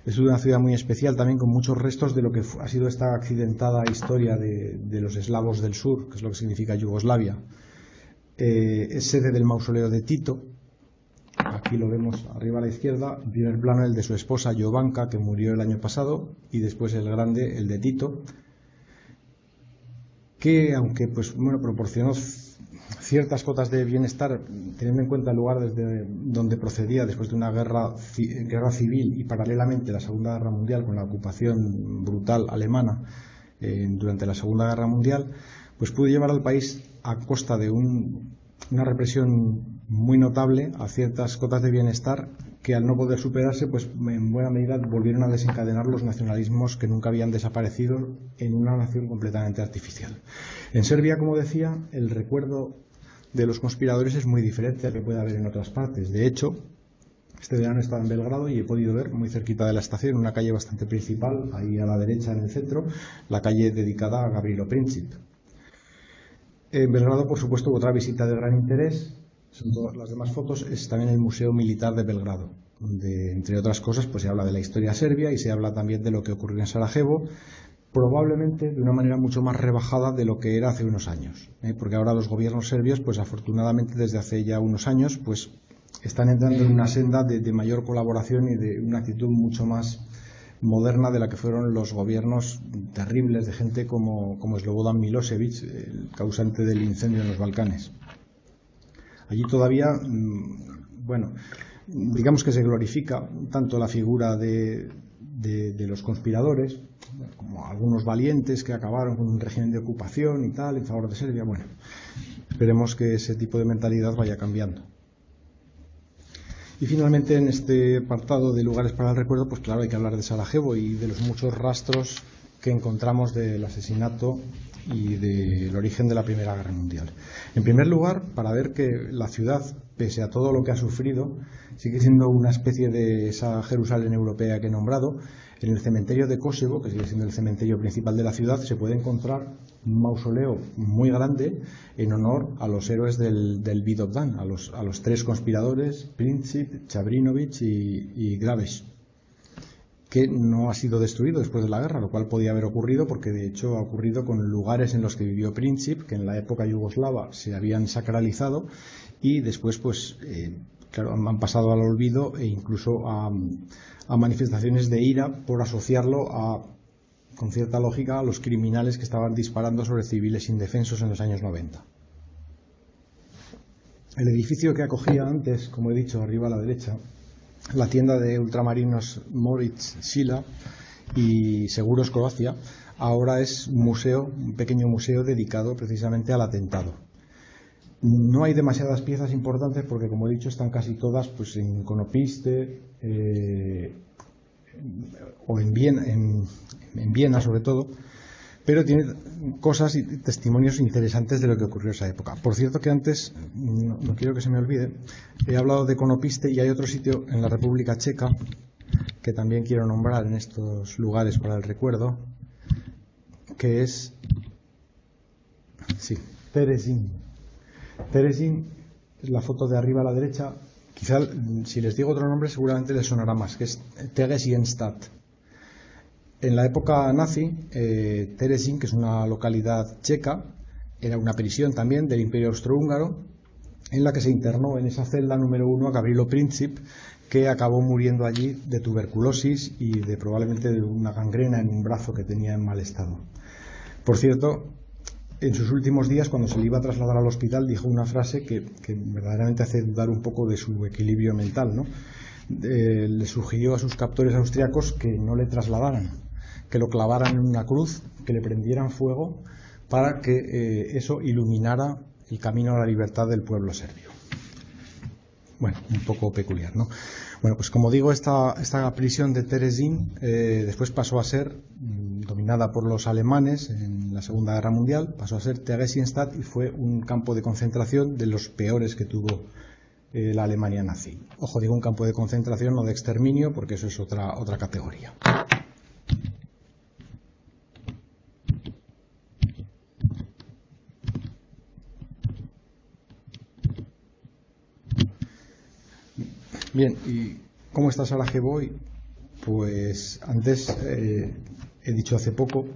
Es una ciudad muy especial también, con muchos restos de lo que ha sido esta accidentada historia de los eslavos del sur, que es lo que significa Yugoslavia. Es sede del mausoleo de Tito. Aquí lo vemos arriba a la izquierda, en primer plano el de su esposa Jovanka, que murió el año pasado, y después el grande, el de Tito, que aunque proporcionó ciertas cotas de bienestar, teniendo en cuenta el lugar desde donde procedía después de una guerra civil y paralelamente la Segunda Guerra Mundial, con la ocupación brutal alemana durante la Segunda Guerra Mundial, pues pudo llevar al país, a costa de una represión muy notable, a ciertas cotas de bienestar que, al no poder superarse, pues en buena medida volvieron a desencadenar los nacionalismos que nunca habían desaparecido en una nación completamente artificial. En Serbia, como decía, el recuerdo de los conspiradores es muy diferente al que puede haber en otras partes. De hecho, este verano he estado en Belgrado y he podido ver muy cerquita de la estación, una calle bastante principal, ahí a la derecha en el centro, la calle dedicada a Gavrilo Princip. En Belgrado, por supuesto, otra visita de gran interés, son todas las demás fotos, es también el Museo Militar de Belgrado, donde, entre otras cosas, pues se habla de la historia serbia y se habla también de lo que ocurrió en Sarajevo, probablemente de una manera mucho más rebajada de lo que era hace unos años, porque ahora los gobiernos serbios, pues afortunadamente desde hace ya unos años, pues están entrando en una senda de mayor colaboración y de una actitud mucho más moderna de la que fueron los gobiernos terribles de gente como Slobodan Milosevic, el causante del incendio en los Balcanes. Allí todavía, digamos que se glorifica tanto la figura de de los conspiradores, como algunos valientes que acabaron con un régimen de ocupación y tal en favor de Serbia. Bueno, esperemos que ese tipo de mentalidad vaya cambiando. Y finalmente, en este apartado de lugares para el recuerdo, pues claro, hay que hablar de Sarajevo y de los muchos rastros que encontramos del asesinato y del origen de la Primera Guerra Mundial. En primer lugar, para ver que la ciudad, pese a todo lo que ha sufrido, sigue siendo una especie de esa Jerusalén europea que he nombrado. En el cementerio de Kosevo, que sigue siendo el cementerio principal de la ciudad, se puede encontrar un mausoleo muy grande en honor a los héroes del Vidovdan, a los tres conspiradores, Princip, Chabrinovich y Graves, que no ha sido destruido después de la guerra, lo cual podía haber ocurrido porque de hecho ha ocurrido con lugares en los que vivió Princip, que en la época yugoslava se habían sacralizado y después pues claro, han pasado al olvido e incluso a manifestaciones de ira por asociarlo con cierta lógica a los criminales que estaban disparando sobre civiles indefensos en los años 90. El edificio que acogía antes, como he dicho, arriba a la derecha, la tienda de ultramarinos Moritz Sila y Seguros Croacia, ahora es un pequeño museo dedicado precisamente al atentado. No hay demasiadas piezas importantes porque, como he dicho, están casi todas pues en Konopiste o en Viena sobre todo, pero tiene cosas y testimonios interesantes de lo que ocurrió en esa época. Por cierto que antes, no quiero que se me olvide, he hablado de Konopiste y hay otro sitio en la República Checa que también quiero nombrar en estos lugares para el recuerdo, que es Terezín. Terezín es la foto de arriba a la derecha. Quizá si les digo otro nombre seguramente les sonará más, que es Theresienstadt. En la época nazi, Terezín, que es una localidad checa, era una prisión también del Imperio Austrohúngaro, en la que se internó en esa celda número 1 a Gavrilo Princip, que acabó muriendo allí de tuberculosis y probablemente de una gangrena en un brazo que tenía en mal estado. Por cierto, en sus últimos días, cuando se le iba a trasladar al hospital, dijo una frase que verdaderamente hace dudar un poco de su equilibrio mental, ¿no? Le sugirió a sus captores austriacos que no le trasladaran, que lo clavaran en una cruz, que le prendieran fuego para que eso iluminara el camino a la libertad del pueblo serbio. Bueno, un poco peculiar, ¿no? Bueno, pues como digo, esta prisión de Terezín después pasó a ser dominada por los alemanes en la Segunda Guerra Mundial, pasó a ser Theresienstadt y fue un campo de concentración de los peores que tuvo la Alemania nazi. Ojo, digo un campo de concentración, no de exterminio, porque eso es otra categoría. Bien, ¿y cómo está Sarajevo hoy? Pues antes, he dicho hace poco,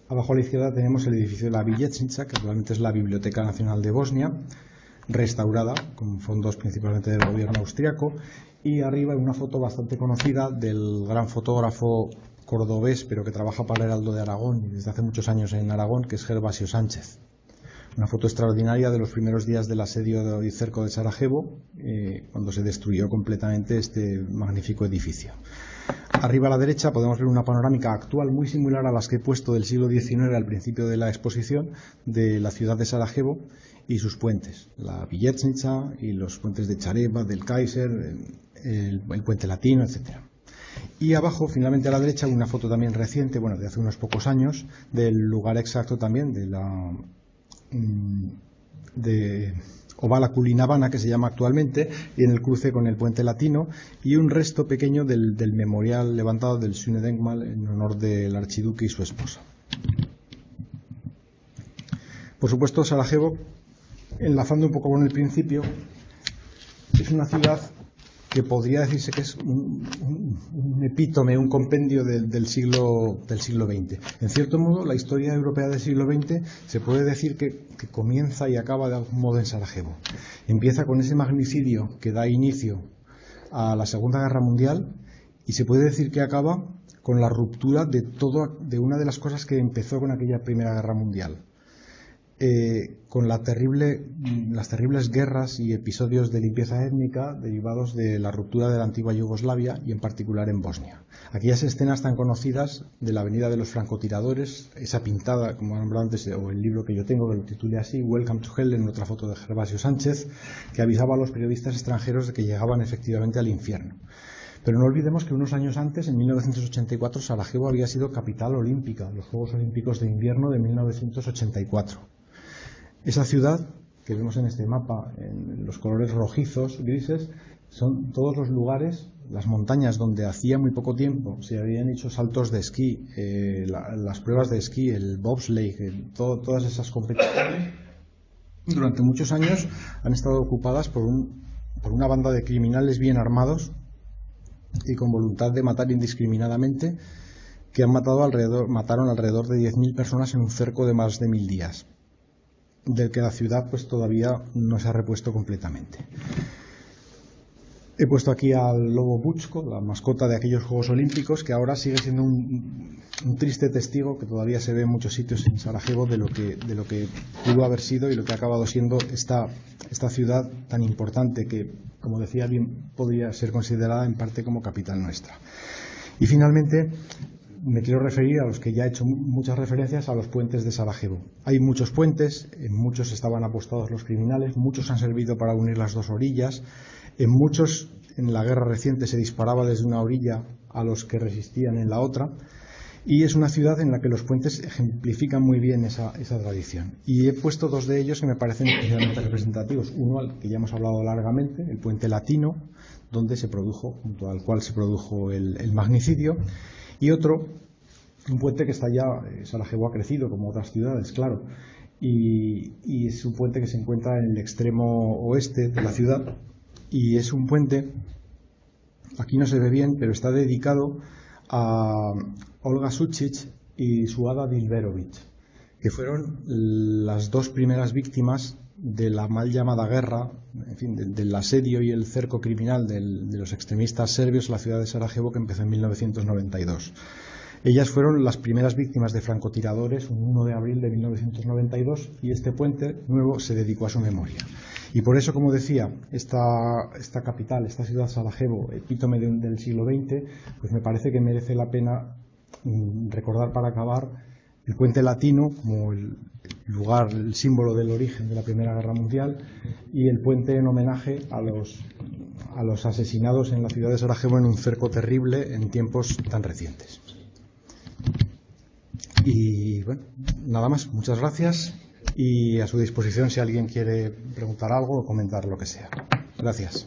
abajo a la izquierda tenemos el edificio de la Vijećnica, que actualmente es la Biblioteca Nacional de Bosnia, restaurada con fondos principalmente del gobierno austriaco, y arriba una foto bastante conocida del gran fotógrafo cordobés, pero que trabaja para el Heraldo de Aragón y desde hace muchos años en Aragón, que es Gervasio Sánchez. Una foto extraordinaria de los primeros días del asedio y cerco de Sarajevo, cuando se destruyó completamente este magnífico edificio. Arriba a la derecha podemos ver una panorámica actual muy similar a las que he puesto del siglo XIX al principio de la exposición, de la ciudad de Sarajevo y sus puentes, la Vijećnica y los puentes de Chareva, del Kaiser, el puente latino, etc. Y abajo, finalmente a la derecha, una foto también reciente, bueno, de hace unos pocos años, del lugar exacto también de Ovala Kulinavana, que se llama actualmente, y en el cruce con el puente latino, y un resto pequeño del memorial levantado del Sühne-Denkmal en honor del archiduque y su esposa. Por supuesto, Sarajevo, enlazando un poco con el principio, es una ciudad que podría decirse que es un epítome, un compendio del siglo XX. En cierto modo, la historia europea del siglo XX se puede decir que comienza y acaba de algún modo en Sarajevo. Empieza con ese magnicidio que da inicio a la Segunda Guerra Mundial y se puede decir que acaba con la ruptura de una de las cosas que empezó con aquella Primera Guerra Mundial. con las terribles guerras y episodios de limpieza étnica derivados de la ruptura de la antigua Yugoslavia y en particular en Bosnia. Aquellas escenas tan conocidas de la avenida de los francotiradores, esa pintada, como he nombrado antes, o el libro que yo tengo que lo titule así, Welcome to Hell, en otra foto de Gervasio Sánchez, que avisaba a los periodistas extranjeros de que llegaban efectivamente al infierno. Pero no olvidemos que unos años antes, en 1984, Sarajevo había sido capital olímpica, los Juegos Olímpicos de Invierno de 1984. Esa ciudad, que vemos en este mapa, en los colores rojizos, grises, son todos los lugares, las montañas donde hacía muy poco tiempo se habían hecho saltos de esquí, las pruebas de esquí, el bobsleigh, todas esas competiciones, durante muchos años han estado ocupadas por una banda de criminales bien armados y con voluntad de matar indiscriminadamente, que mataron alrededor de 10.000 personas en un cerco de más de 1.000 días, del que la ciudad pues todavía no se ha repuesto completamente. He puesto aquí al lobo Butsko, la mascota de aquellos Juegos Olímpicos, que ahora sigue siendo un triste testigo que todavía se ve en muchos sitios en Sarajevo de lo que pudo haber sido y lo que ha acabado siendo esta ciudad tan importante que, como decía, bien podría ser considerada en parte como capital nuestra. Y finalmente me quiero referir a los que ya he hecho muchas referencias, a los puentes de Sarajevo. Hay muchos puentes, en muchos estaban apostados los criminales, muchos han servido para unir las dos orillas. En muchos, en la guerra reciente, se disparaba desde una orilla a los que resistían en la otra, y es una ciudad en la que los puentes ejemplifican muy bien esa tradición. Y he puesto dos de ellos que me parecen especialmente representativos. Uno, al que ya hemos hablado largamente, el puente latino, junto al cual se produjo el magnicidio, y otro, un puente que está ya, Sarajevo ha crecido como otras ciudades, claro, y es un puente que se encuentra en el extremo oeste de la ciudad. Y es un puente, aquí no se ve bien, pero está dedicado a Olga Šućić y Suada Dilberović, que fueron las dos primeras víctimas de la mal llamada guerra, en fin, del asedio y el cerco criminal de los extremistas serbios en la ciudad de Sarajevo, que empezó en 1992. Ellas fueron las primeras víctimas de francotiradores, un 1 de abril de 1992, y este puente nuevo se dedicó a su memoria. Y por eso, como decía, esta capital, esta ciudad Sarajevo, epítome del siglo XX, pues me parece que merece la pena recordar para acabar el puente latino como el lugar, el símbolo del origen de la Primera Guerra Mundial, y el puente en homenaje a los asesinados en la ciudad de Sarajevo en un cerco terrible en tiempos tan recientes. Y bueno, nada más, muchas gracias, y a su disposición si alguien quiere preguntar algo o comentar lo que sea. Gracias.